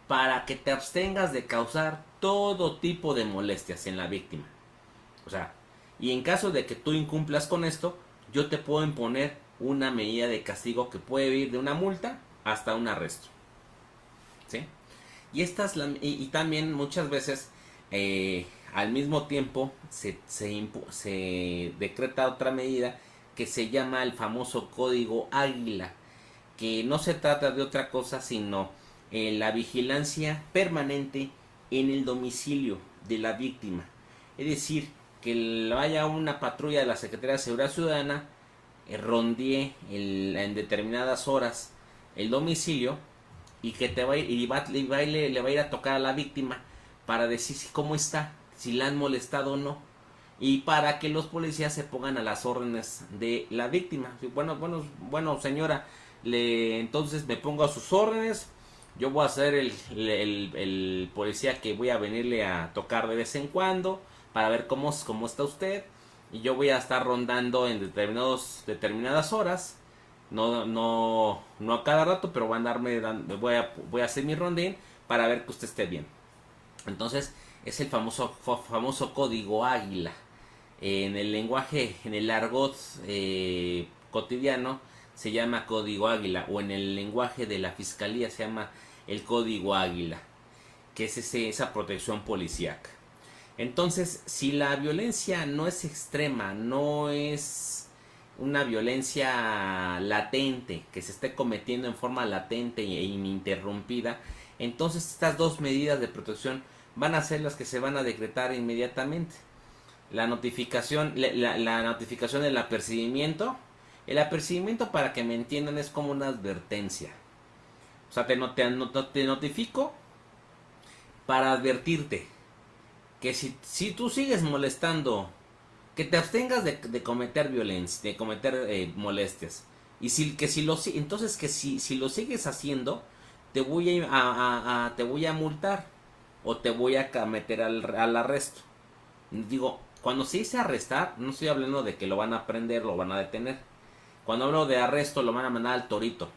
para que te abstengas de causar todo tipo de molestias en la víctima. O sea, y en caso de que tú incumplas con esto, yo te puedo imponer una medida de castigo que puede ir de una multa hasta un arresto. ¿Sí? Y también muchas veces al mismo tiempo se decreta otra medida que se llama el famoso Código Águila, que no se trata de otra cosa sino la vigilancia permanente en el domicilio de la víctima. Es decir, que vaya una patrulla de la Secretaría de Seguridad Ciudadana, rondee en determinadas horas el domicilio, y que le va a ir a tocar a la víctima para decir cómo está, si la han molestado o no, y para que los policías se pongan a las órdenes de la víctima. Bueno, señora, entonces me pongo a sus órdenes. Yo voy a ser el policía que voy a venirle a tocar de vez en cuando para ver cómo está usted, y yo voy a estar rondando en determinadas horas. No a cada rato, pero voy a hacer mi rondín para ver que usted esté bien. Entonces es el famoso Código Águila. En el lenguaje, en el argot cotidiano, se llama Código Águila, o en el lenguaje de la fiscalía se llama el Código Águila, que es esa protección policíaca. Entonces, si la violencia no es extrema, no es una violencia latente, que se esté cometiendo en forma latente e ininterrumpida, entonces estas dos medidas de protección van a ser las que se van a decretar inmediatamente. La notificación, la notificación del apercibimiento. El apercibimiento, para que me entiendan, es como una advertencia. O sea, te notifico para advertirte que si tú sigues molestando, que te abstengas de cometer violencia, de cometer molestias. Y entonces que si lo sigues haciendo, te voy a multar o te voy a meter al arresto. Digo, cuando se dice arrestar, no estoy hablando de que lo van a prender, lo van a detener. Cuando hablo de arresto, lo van a mandar al Torito,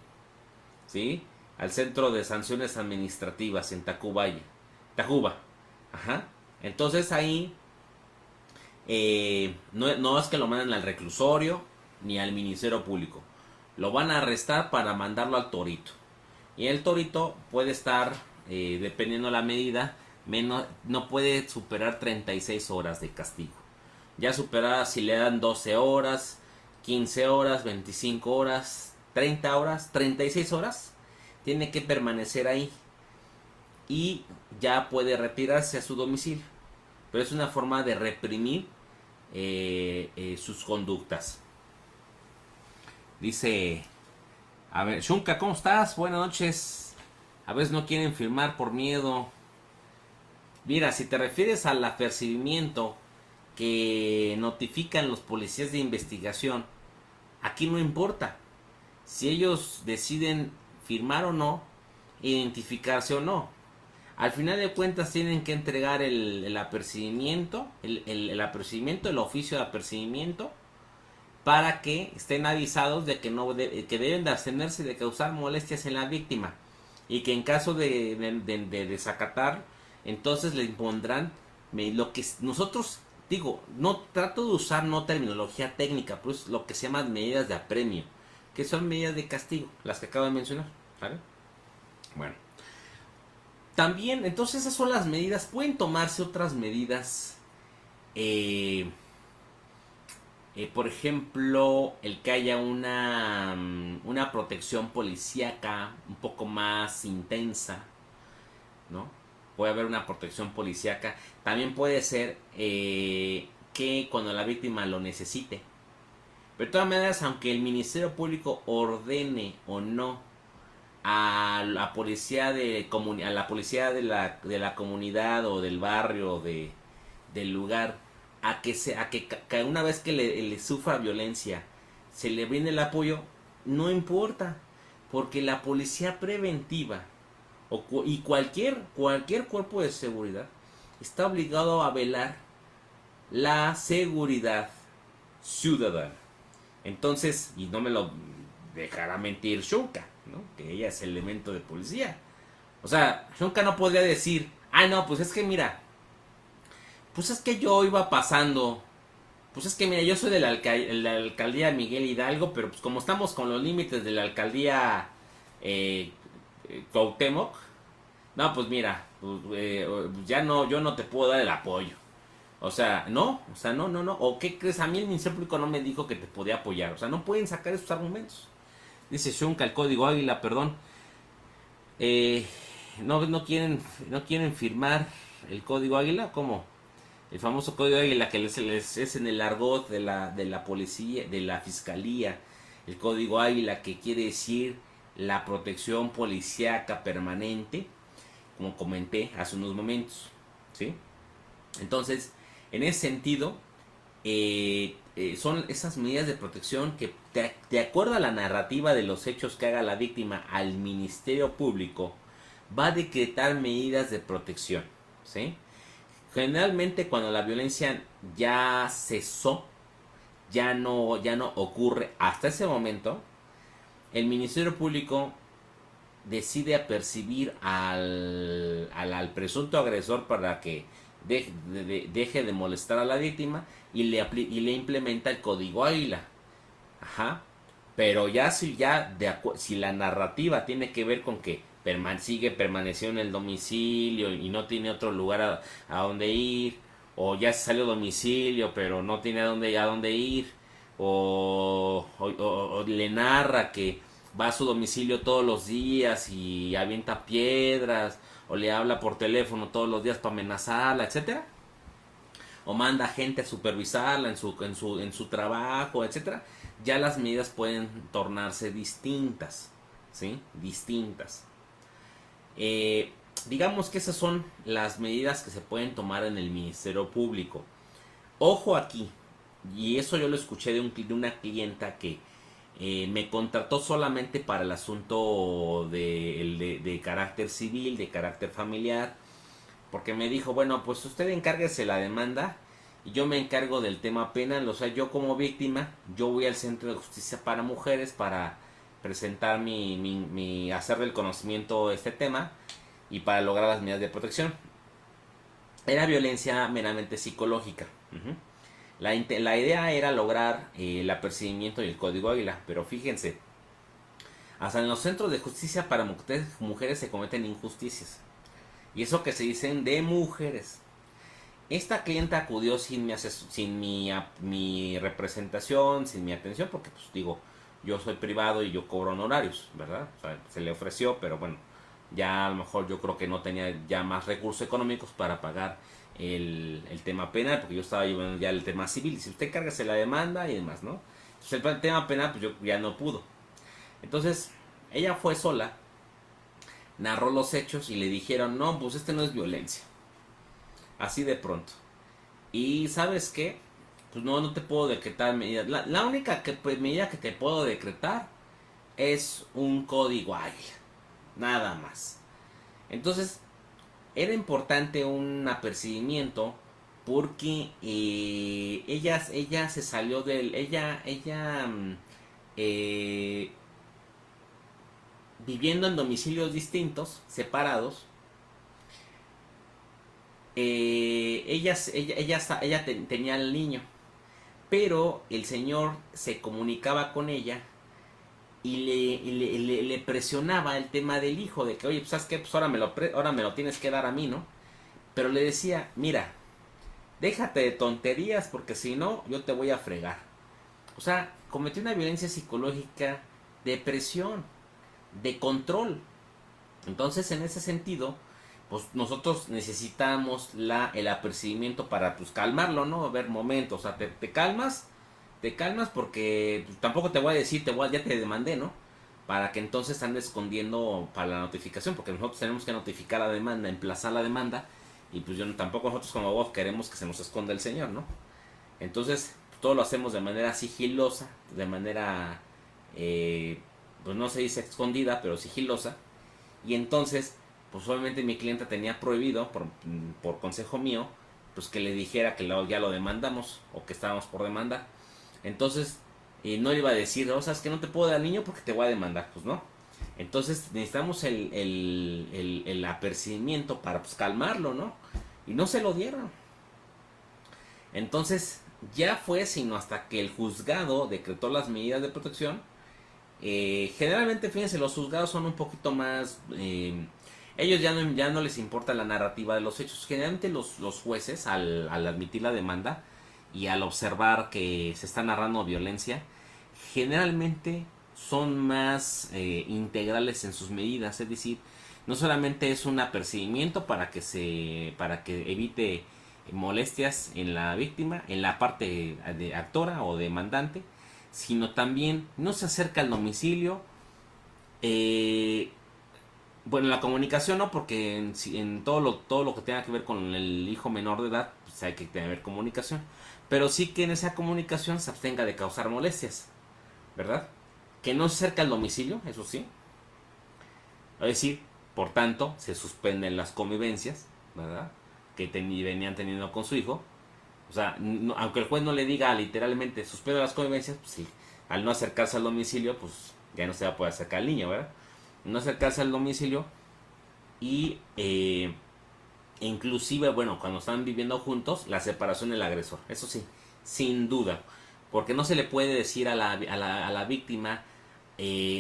¿sí? Al Centro de Sanciones Administrativas en Tacuba. Ajá. Entonces ahí no es que lo manden al reclusorio ni al Ministerio Público. Lo van a arrestar para mandarlo al Torito. Y el Torito puede estar, dependiendo la medida, no puede superar 36 horas de castigo. Ya superada, si le dan 12 horas, 15 horas, 25 horas, 30 horas, 36 horas, tiene que permanecer ahí. Y ya puede retirarse a su domicilio. Pero es una forma de reprimir sus conductas. Dice, a ver, Shunka, ¿cómo estás? Buenas noches. A veces no quieren firmar por miedo. Mira, si te refieres al apercibimiento que notifican los policías de investigación, aquí no importa si ellos deciden firmar o no, identificarse o no. Al final de cuentas tienen que entregar el apercibimiento, el apercibimiento, el oficio de apercibimiento, para que estén avisados de que que deben de abstenerse de causar molestias en la víctima, y que en caso de desacatar, entonces le impondrán lo que nosotros, digo, no trato de usar no terminología técnica, pero es lo que se llama medidas de apremio, que son medidas de castigo, las que acabo de mencionar, ¿vale? Bueno, también, entonces esas son las medidas. Pueden tomarse otras medidas, por ejemplo, el que haya una protección policíaca un poco más intensa, ¿no? Puede haber una protección policíaca. También puede ser que cuando la víctima lo necesite. Pero de todas maneras, aunque el Ministerio Público ordene o no a la policía a la policía de la comunidad o del barrio del lugar, a que una vez que le sufra violencia se le brinde el apoyo, no importa, porque la policía preventiva y cualquier cuerpo de seguridad está obligado a velar la seguridad ciudadana. Entonces, y no me lo dejará mentir Shunka, ¿no? Que ella es el elemento de policía. O sea, Shunka no podría decir, ah, no, pues es que mira, pues es que yo iba pasando, pues es que mira, yo soy de la alcaldía Miguel Hidalgo, pero pues como estamos con los límites de la alcaldía Cuauhtémoc, no, pues mira, pues, ya no, yo no te puedo dar el apoyo. O sea, no, no. ¿O qué crees? A mí el Ministerio Público no me dijo que te podía apoyar. O sea, no pueden sacar esos argumentos. Dice Shunka, el código Águila, perdón. No quieren firmar el código Águila. ¿Cómo? El famoso código Águila que es en el argot de la policía, de la fiscalía. El código Águila, que quiere decir la protección policíaca permanente, como comenté hace unos momentos, ¿sí? Entonces, en ese sentido, son esas medidas de protección que, de acuerdo a la narrativa de los hechos que haga la víctima al Ministerio Público, va a decretar medidas de protección, ¿sí? Generalmente cuando la violencia ya cesó, ya no ocurre hasta ese momento, el Ministerio Público decide apercibir al presunto agresor para que deje de molestar a la víctima y le implementa el código Águila. Ajá. Pero ya si la narrativa tiene que ver con que sigue permaneciendo en el domicilio y no tiene otro lugar a donde ir, o ya se salió domicilio pero no tiene a dónde ir, o le narra que va a su domicilio todos los días y avienta piedras, o le habla por teléfono todos los días para amenazarla, etcétera, o manda gente a supervisarla en su trabajo, etcétera, ya las medidas pueden tornarse distintas, ¿sí? Distintas. Digamos que esas son las medidas que se pueden tomar en el Ministerio Público. Ojo aquí, y eso yo lo escuché de una clienta que me contrató solamente para el asunto de carácter civil, de carácter familiar, porque me dijo, bueno, pues usted encárguese la demanda y yo me encargo del tema penal. O sea, yo como víctima, yo voy al Centro de Justicia para Mujeres para presentar hacerle el conocimiento de este tema y para lograr las medidas de protección. Era violencia meramente psicológica. La idea era lograr el apercibimiento y el código Águila, pero fíjense, hasta en los centros de justicia para mujeres se cometen injusticias. Y eso que se dicen de mujeres. Esta clienta acudió sin mi representación, sin mi atención, porque pues digo, yo soy privado y yo cobro honorarios, ¿verdad? O sea, se le ofreció, pero bueno, ya a lo mejor yo creo que no tenía ya más recursos económicos para pagar el tema penal, porque yo estaba llevando ya el tema civil. Si usted cárgase la demanda y demás, ¿no? Entonces el tema penal, pues yo ya no pudo. Entonces, ella fue sola, narró los hechos y le dijeron, no, pues este no es violencia. Así de pronto. Y ¿sabes qué? Pues no, no te puedo decretar medidas. La única medida que te puedo decretar es un código ágil. Nada más. Entonces, era importante un apercibimiento porque ella se salió del... Ella eh, viviendo en domicilios distintos, separados, tenía al niño, pero el señor se comunicaba con ella y le presionaba el tema del hijo, de que, oye, pues sabes qué, pues ahora me lo tienes que dar a mí, ¿no? Pero le decía, mira, déjate de tonterías porque si no, yo te voy a fregar. O sea, cometió una violencia psicológica de presión, de control. Entonces, en ese sentido, pues nosotros necesitamos el apercibimiento para pues calmarlo, ¿no? A ver, momentos, o sea, te calmas porque pues, tampoco te voy a decir, ya te demandé, ¿no? Para que entonces andes escondiendo para la notificación, porque nosotros tenemos que notificar la demanda, emplazar la demanda, y pues tampoco nosotros como abogados queremos que se nos esconda el señor, ¿no? Entonces, todo lo hacemos de manera sigilosa, de manera, pues no se dice escondida, pero sigilosa, y entonces, pues obviamente mi clienta tenía prohibido, por consejo mío, pues que le dijera que ya lo demandamos o que estábamos por demandar. Entonces, no le iba a decir, o sea, es que no te puedo dar al niño porque te voy a demandar, pues no. Entonces necesitamos el apercibimiento para pues calmarlo, ¿no? Y no se lo dieron. Entonces, ya fue sino hasta que el juzgado decretó las medidas de protección. Generalmente, fíjense, los juzgados son un poquito más... ellos ya no les importa la narrativa de los hechos. Generalmente los jueces, al admitir la demanda y al observar que se está narrando violencia, generalmente son más integrales en sus medidas. Es decir, no solamente es un apercibimiento para que evite molestias en la víctima, en la parte de actora o demandante, sino también no se acerca al domicilio. Bueno, la comunicación no, porque en todo lo que tenga que ver con el hijo menor de edad, pues hay que tener comunicación. Pero sí que en esa comunicación se abstenga de causar molestias, ¿verdad? Que no se acerca al domicilio, eso sí. Es decir, por tanto, se suspenden las convivencias, ¿verdad? Que venían teniendo con su hijo. O sea, aunque el juez no le diga literalmente suspende las convivencias, pues sí, al no acercarse al domicilio, pues ya no se va a poder acercar al niño, ¿verdad? No acercarse al domicilio y inclusive, bueno, cuando están viviendo juntos, la separación del agresor, eso sí, sin duda, porque no se le puede decir a la víctima,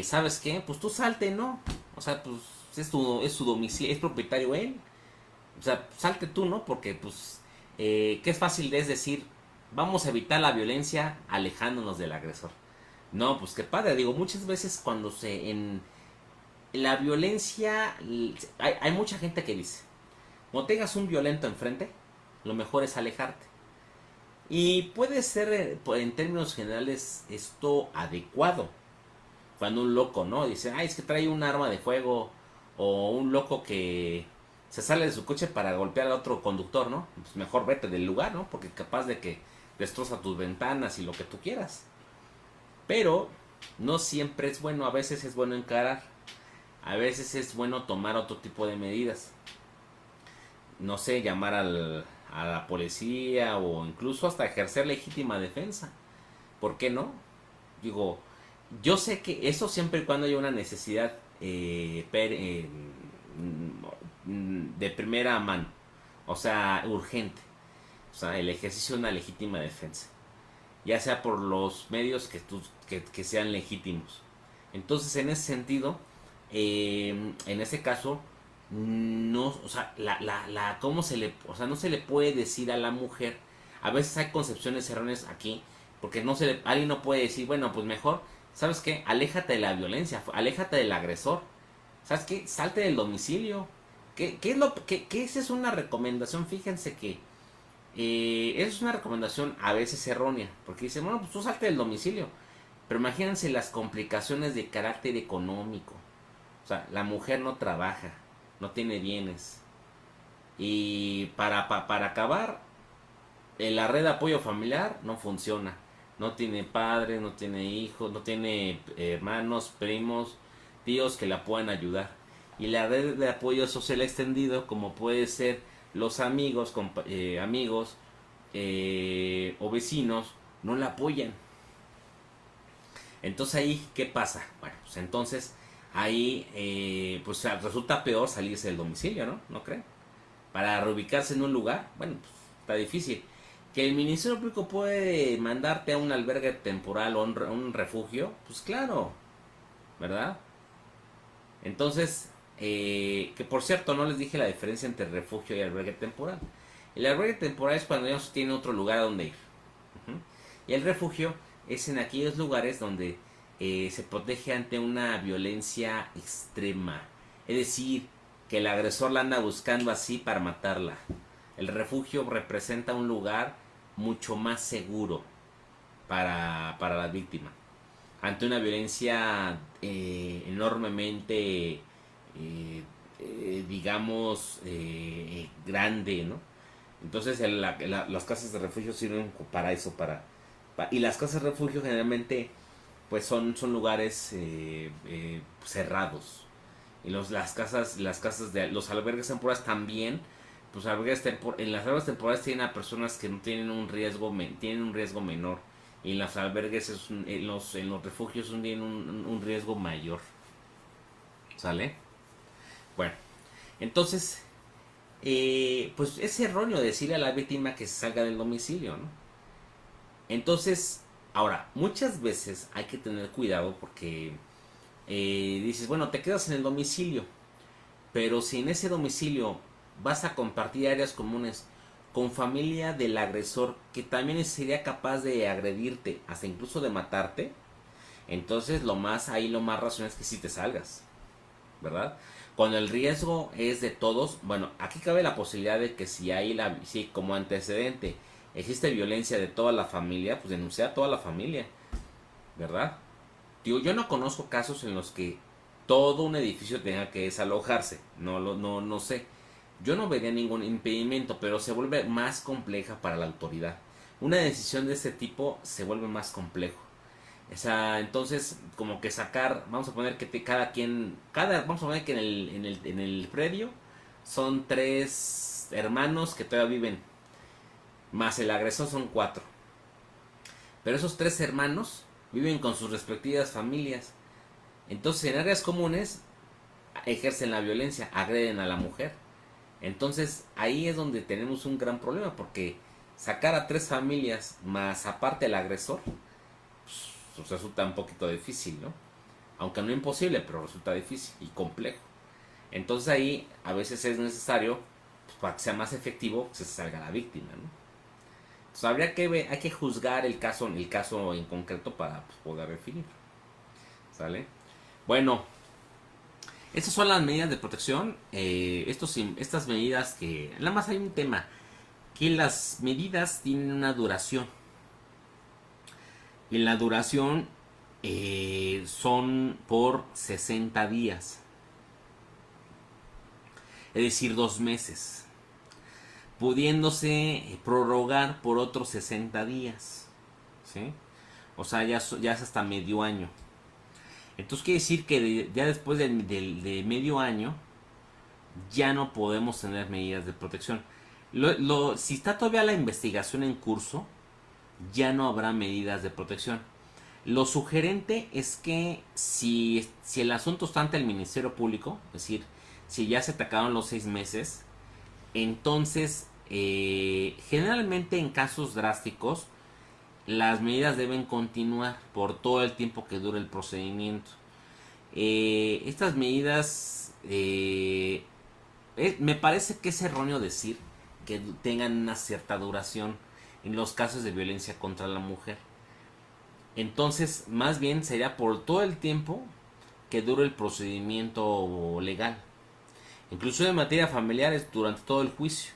¿sabes qué? Pues tú salte, ¿no? O sea, pues es su domicilio, es propietario él, o sea, salte tú, ¿no? Porque pues, ¿qué es fácil es decir, vamos a evitar la violencia alejándonos del agresor? No, pues qué padre, digo, muchas veces cuando en la violencia, hay mucha gente que dice, cuando tengas un violento enfrente, lo mejor es alejarte. Y puede ser, en términos generales, esto adecuado. Cuando un loco, ¿no? Dice, ay, es que trae un arma de fuego. O un loco que se sale de su coche para golpear a otro conductor, ¿no? Pues mejor vete del lugar, ¿no? Porque capaz de que destroza tus ventanas y lo que tú quieras. Pero no siempre es bueno. A veces es bueno encarar. A veces es bueno tomar otro tipo de medidas. No sé, llamar a la policía o incluso hasta ejercer legítima defensa. ¿Por qué no? Digo, yo sé que eso siempre y cuando haya una necesidad de primera mano, o sea, urgente, o sea, el ejercicio de una legítima defensa, ya sea por los medios que sean legítimos. Entonces, en ese sentido, en ese caso, no, o sea, ¿cómo o sea, no se le puede decir a la mujer, a veces hay concepciones erróneas aquí, porque alguien no puede decir, bueno, pues mejor, ¿sabes qué? Aléjate de la violencia, aléjate del agresor, ¿sabes qué? Salte del domicilio, ¿Qué es lo que esa es una recomendación? Fíjense que esa es una recomendación a veces errónea, porque dicen, bueno, pues tú salte del domicilio, pero imagínense las complicaciones de carácter económico. O sea, la mujer no trabaja, no tiene bienes, y para acabar, la red de apoyo familiar no funciona. No tiene padres, no tiene hijos, no tiene hermanos, primos, tíos que la puedan ayudar. Y la red de apoyo social extendido, como puede ser los amigos, amigos o vecinos, no la apoyan. Entonces ahí, ¿qué pasa? Bueno, pues entonces ahí pues resulta peor salirse del domicilio, ¿no? ¿No creen? Para reubicarse en un lugar, bueno, pues está difícil. Que el Ministerio Público puede mandarte a un albergue temporal o un refugio, pues claro, ¿verdad? Entonces, que por cierto, no les dije la diferencia entre refugio y albergue temporal. El albergue temporal es cuando ellos tienen otro lugar a donde ir. Ujú. Y el refugio es en aquellos lugares donde se protege ante una violencia extrema. Es decir, que el agresor la anda buscando así para matarla. El refugio representa un lugar mucho más seguro para la víctima. Ante una violencia enormemente, digamos, grande, ¿no? Entonces las casas de refugio sirven para eso, y las casas de refugio generalmente pues son lugares cerrados. Y las casas de los albergues temporales también, pues en las albergues temporales tienen a personas que no tienen tienen un riesgo menor. Y en los albergues, en los refugios tienen un riesgo mayor. ¿Sale? Bueno, entonces, pues es erróneo decirle a la víctima que se salga del domicilio, ¿no? Entonces, ahora, muchas veces hay que tener cuidado porque dices, bueno, te quedas en el domicilio, pero si en ese domicilio vas a compartir áreas comunes con familia del agresor que también sería capaz de agredirte, hasta incluso de matarte, entonces lo más razonable es que sí te salgas, ¿verdad? Cuando el riesgo es de todos, bueno, aquí cabe la posibilidad de que si como antecedente existe violencia de toda la familia, pues denunciar a toda la familia, ¿verdad? Digo, yo no conozco casos en los que todo un edificio tenga que desalojarse. No sé. Yo no vería ningún impedimento, pero se vuelve más compleja para la autoridad. Una decisión de este tipo se vuelve más complejo. O sea, entonces, como que vamos a poner que vamos a poner que en el predio son 3 hermanos que todavía viven, más el agresor son 4. Pero esos 3 hermanos viven con sus respectivas familias. Entonces, en áreas comunes ejercen la violencia, agreden a la mujer. Entonces, ahí es donde tenemos un gran problema, porque sacar a 3 familias más aparte el agresor, pues resulta un poquito difícil, ¿no? Aunque no imposible, pero resulta difícil y complejo. Entonces ahí a veces es necesario, pues, para que sea más efectivo, que se salga la víctima, ¿no? Entonces hay que juzgar el caso en concreto para, pues, poder definir. ¿Sale? Bueno, estas son las medidas de protección. Estas medidas que... Nada más hay un tema. Que las medidas tienen una duración. Y la duración son por 60 días. Es decir, 2 meses. Pudiéndose prorrogar por otros 60 días. ¿Sí? O sea, ya es hasta medio año. Entonces quiere decir que ya después de medio año ya no podemos tener medidas de protección. Si está todavía la investigación en curso, ya no habrá medidas de protección. Lo sugerente es que si el asunto está ante el Ministerio Público, es decir, si ya se te acabaron los 6 meses, entonces generalmente en casos drásticos las medidas deben continuar por todo el tiempo que dure el procedimiento. Estas medidas, me parece que es erróneo decir que tengan una cierta duración en los casos de violencia contra la mujer. Entonces, más bien sería por todo el tiempo que dure el procedimiento legal. incluso en materia familiar es durante todo el juicio.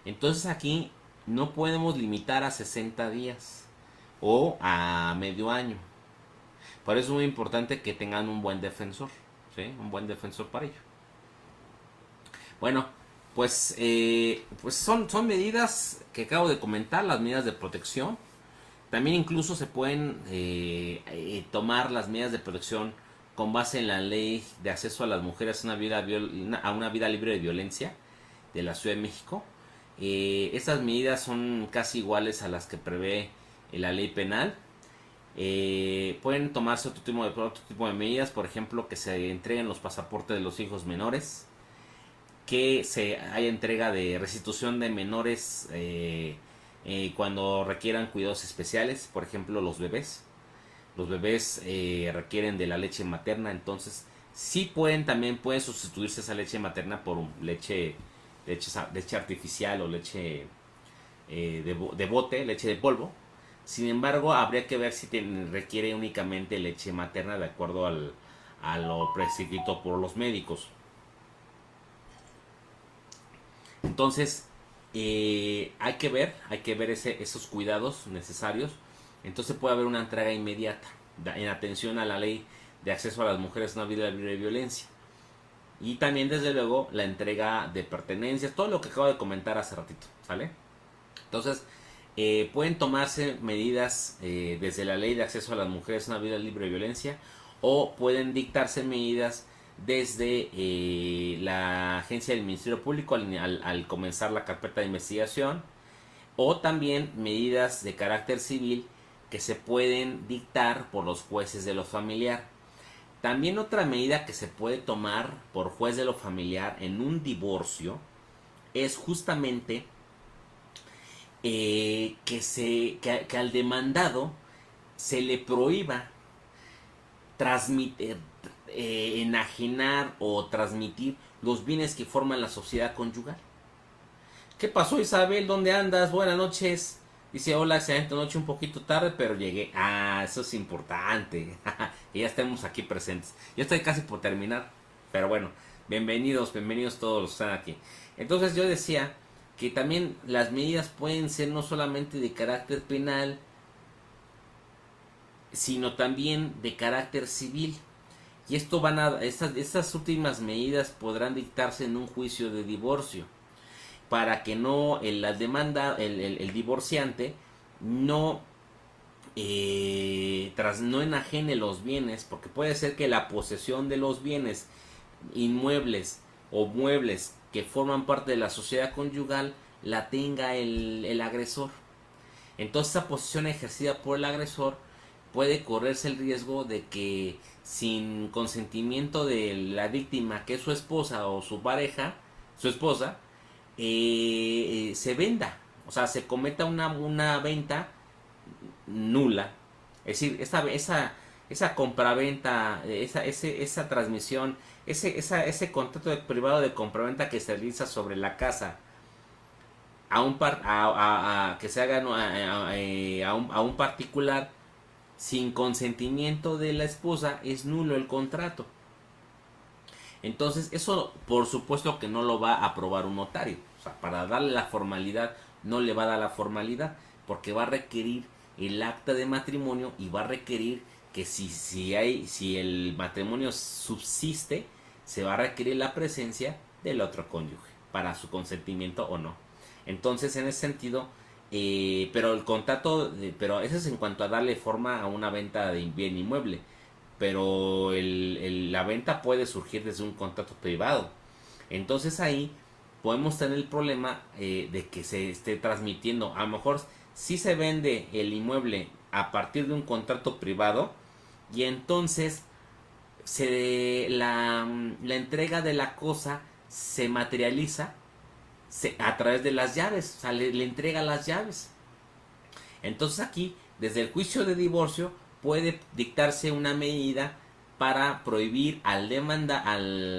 Entonces aquí no podemos limitar a 60 días o a medio año. Por eso es muy importante que tengan un buen defensor, ¿sí? Un buen defensor para ello. Bueno, pues son medidas que acabo de comentar, las medidas de protección. También incluso se pueden tomar las medidas de protección con base en la ley de acceso a las mujeres a una vida libre de violencia de la Ciudad de México. Estas medidas son casi iguales a las que prevé la ley penal. Pueden tomarse otro tipo de medidas, por ejemplo, que se entreguen los pasaportes de los hijos menores, que se haya entrega de restitución de menores cuando requieran cuidados especiales, por ejemplo los bebés. Los bebés requieren de la leche materna, entonces sí pueden sustituirse esa leche materna por leche artificial o leche de bote, leche de polvo. Sin embargo, habría que ver si requiere únicamente leche materna de acuerdo a lo prescrito por los médicos. Entonces, hay que ver esos cuidados necesarios. Entonces puede haber una entrega inmediata en atención a la ley de acceso a las mujeres a una vida libre de violencia. Y también, desde luego, la entrega de pertenencias, todo lo que acabo de comentar hace ratito, ¿sale? Entonces, pueden tomarse medidas desde la ley de acceso a las mujeres a una vida libre de violencia, o pueden dictarse medidas desde la agencia del Ministerio Público al comenzar la carpeta de investigación, o también medidas de carácter civil que se pueden dictar por los jueces de lo familiar. También otra medida que se puede tomar por juez de lo familiar en un divorcio es justamente que al demandado se le prohíba transmitir, enajenar o transmitir los bienes que forman la sociedad conyugal. ¿Qué pasó, Isabel? ¿Dónde andas? Buenas noches. Dice, hola, excelente noche, un poquito tarde, pero llegué. Ah, eso es importante. Y ya estamos aquí presentes. Ya estoy casi por terminar. Pero bueno, bienvenidos todos los que están aquí. Entonces yo decía que también las medidas pueden ser no solamente de carácter penal, sino también de carácter civil. Y estas últimas medidas podrán dictarse en un juicio de divorcio, para que no el divorciante no no enajene los bienes, porque puede ser que la posesión de los bienes inmuebles o muebles que forman parte de la sociedad conyugal la tenga el agresor. Entonces esa posesión ejercida por el agresor puede correrse el riesgo de que, sin consentimiento de la víctima, que es su esposa o su pareja, su esposa, se venda, o sea, se cometa una venta nula. Es decir, esa compraventa, esa transmisión, ese contrato privado de compraventa que se realiza sobre la casa que se haga a un particular sin consentimiento de la esposa, es nulo el contrato. Entonces eso por supuesto que no lo va a aprobar un notario. O sea, para darle la formalidad no le va a dar la formalidad, porque va a requerir el acta de matrimonio y va a requerir que si el matrimonio subsiste, se va a requerir la presencia del otro cónyuge para su consentimiento o no. Entonces, en ese sentido, pero el contrato, pero eso es en cuanto a darle forma a una venta de bien inmueble. Pero la venta puede surgir desde un contrato privado. Entonces ahí podemos tener el problema de que se esté transmitiendo. A lo mejor sí se vende el inmueble a partir de un contrato privado, y entonces la entrega de la cosa se materializa a través de las llaves. O sea, le entrega las llaves. Entonces aquí, desde el juicio de divorcio, puede dictarse una medida para prohibir al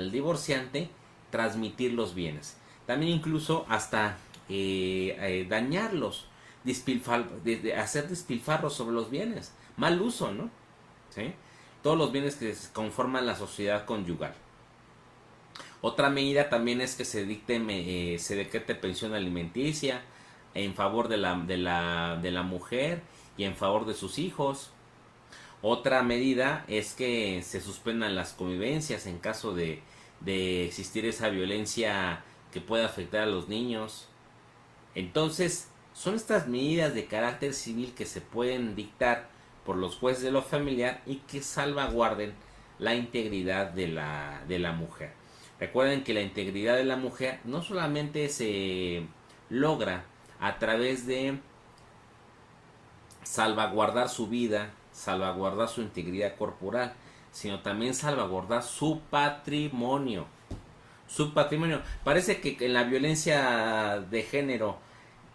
divorciante transmitir los bienes. También incluso hasta dañarlos, hacer despilfarros sobre los bienes, mal uso, ¿no? ¿Sí? Todos los bienes que conforman la sociedad conyugal. Otra medida también es que se decrete pensión alimenticia en favor de la mujer y en favor de sus hijos. Otra medida es que se suspendan las convivencias en caso de existir esa violencia que pueda afectar a los niños. Entonces, son estas medidas de carácter civil que se pueden dictar por los jueces de lo familiar y que salvaguarden la integridad de la mujer. Recuerden que la integridad de la mujer no solamente se logra a través de salvaguardar su vida, salvaguardar su integridad corporal, sino también salvaguardar su patrimonio. Su patrimonio. Parece que en la violencia de género,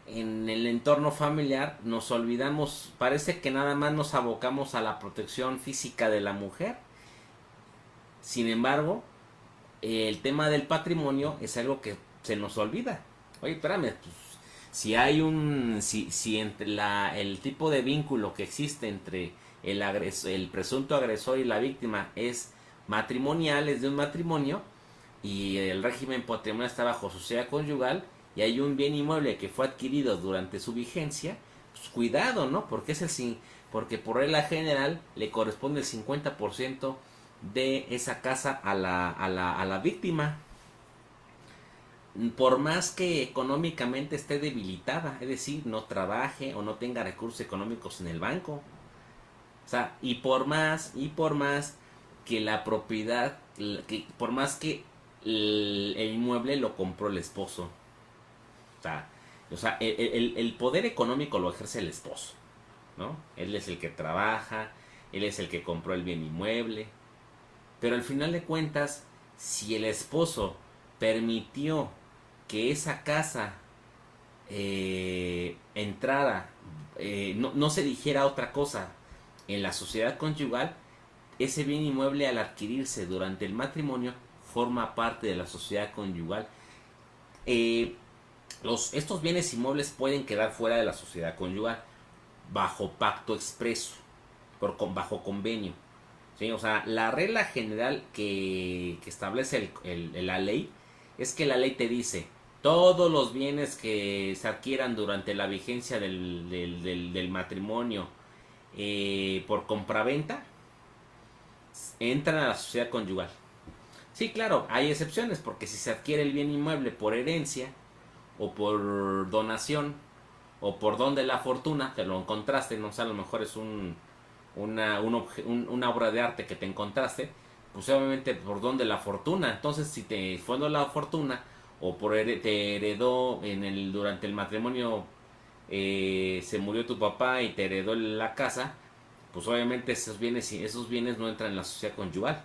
en el entorno familiar, nos olvidamos, parece que nada más nos abocamos a la protección física de la mujer. Sin embargo, el tema del patrimonio es algo que se nos olvida. Oye, espérame, pues, si entre el tipo de vínculo que existe entre el presunto agresor y la víctima es matrimonial, es de un matrimonio, y el régimen patrimonial está bajo sociedad conyugal, y hay un bien inmueble que fue adquirido durante su vigencia, pues cuidado, ¿no? Porque por regla general le corresponde el 50% de esa casa a la víctima, por más que económicamente esté debilitada, es decir, no trabaje o no tenga recursos económicos en el banco. O sea, por más que la propiedad, por más que el inmueble lo compró el esposo. El poder económico lo ejerce el esposo, ¿no? Él es el que trabaja, él es el que compró el bien inmueble. Pero al final de cuentas, si el esposo permitió que esa casa entrara, no se dijera otra cosa en la sociedad conyugal, ese bien inmueble al adquirirse durante el matrimonio forma parte de la sociedad conyugal. Estos bienes inmuebles pueden quedar fuera de la sociedad conyugal bajo pacto expreso, bajo convenio. ¿Sí? O sea, la regla general que establece la ley es que la ley te dice: todos los bienes que se adquieran durante la vigencia del matrimonio por compraventa entran a la sociedad conyugal. Sí, claro, hay excepciones, porque si se adquiere el bien inmueble por herencia o por donación o por don de la fortuna, te lo encontraste, no sé, a lo mejor es una obra de arte que te encontraste, pues obviamente por don de la fortuna. Entonces, si te fue don de la fortuna o te heredó durante el matrimonio, se murió tu papá y te heredó la casa, pues obviamente esos bienes no entran en la sociedad conyugal,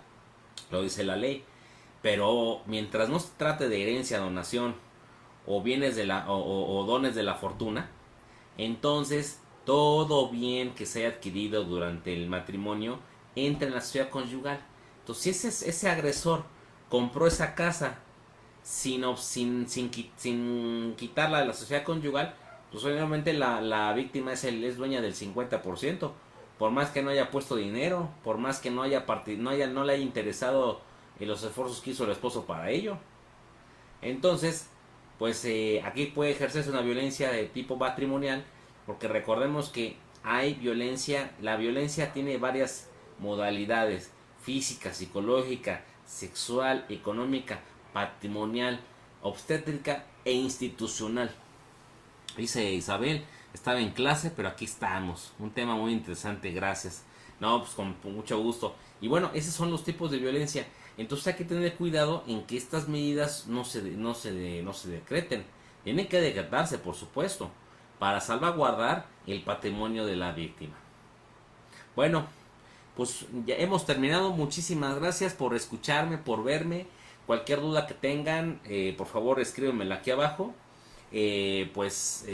lo dice la ley. Pero mientras no se trate de herencia, donación o bienes o dones de la fortuna, entonces todo bien que se haya adquirido durante el matrimonio entra en la sociedad conyugal. Entonces, si ese agresor compró esa casa sin quitarla de la sociedad conyugal, pues obviamente la víctima es dueña del 50%. Por más que no haya puesto dinero, por más que no le haya interesado los esfuerzos que hizo el esposo para ello. Entonces, pues aquí puede ejercerse una violencia de tipo patrimonial, porque recordemos que hay violencia, la violencia tiene varias modalidades: física, psicológica, sexual, económica, patrimonial, obstétrica e institucional. Dice Isabel: estaba en clase, pero aquí estamos. Un tema muy interesante, gracias. No, pues con mucho gusto. Y bueno, esos son los tipos de violencia. Entonces hay que tener cuidado en que estas medidas no se decreten. Tienen que decretarse, por supuesto, para salvaguardar el patrimonio de la víctima. Bueno, pues ya hemos terminado. Muchísimas gracias por escucharme, por verme. Cualquier duda que tengan, por favor escríbenmela aquí abajo. Mis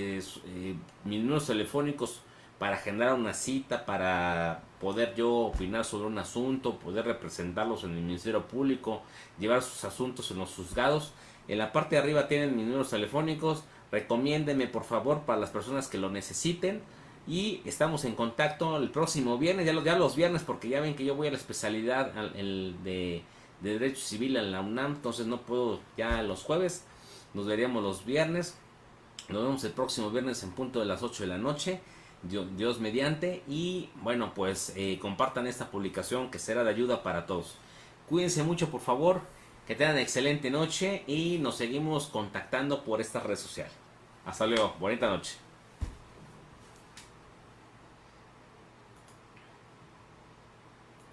números telefónicos para generar una cita, para poder yo opinar sobre un asunto, poder representarlos en el Ministerio Público, llevar sus asuntos en los juzgados. En la parte de arriba tienen mis números telefónicos. Recomiéndenme, por favor, para las personas que lo necesiten. Y estamos en contacto el próximo viernes, ya los viernes, porque ya ven que yo voy a la especialidad de de Derecho Civil en la UNAM, entonces no puedo ya los jueves, nos veríamos los viernes, nos vemos el próximo viernes en punto de las 8 de la noche, Dios mediante, y bueno, pues compartan esta publicación que será de ayuda para todos. Cuídense mucho, por favor, que tengan excelente noche y nos seguimos contactando por esta red social. Hasta luego, bonita noche.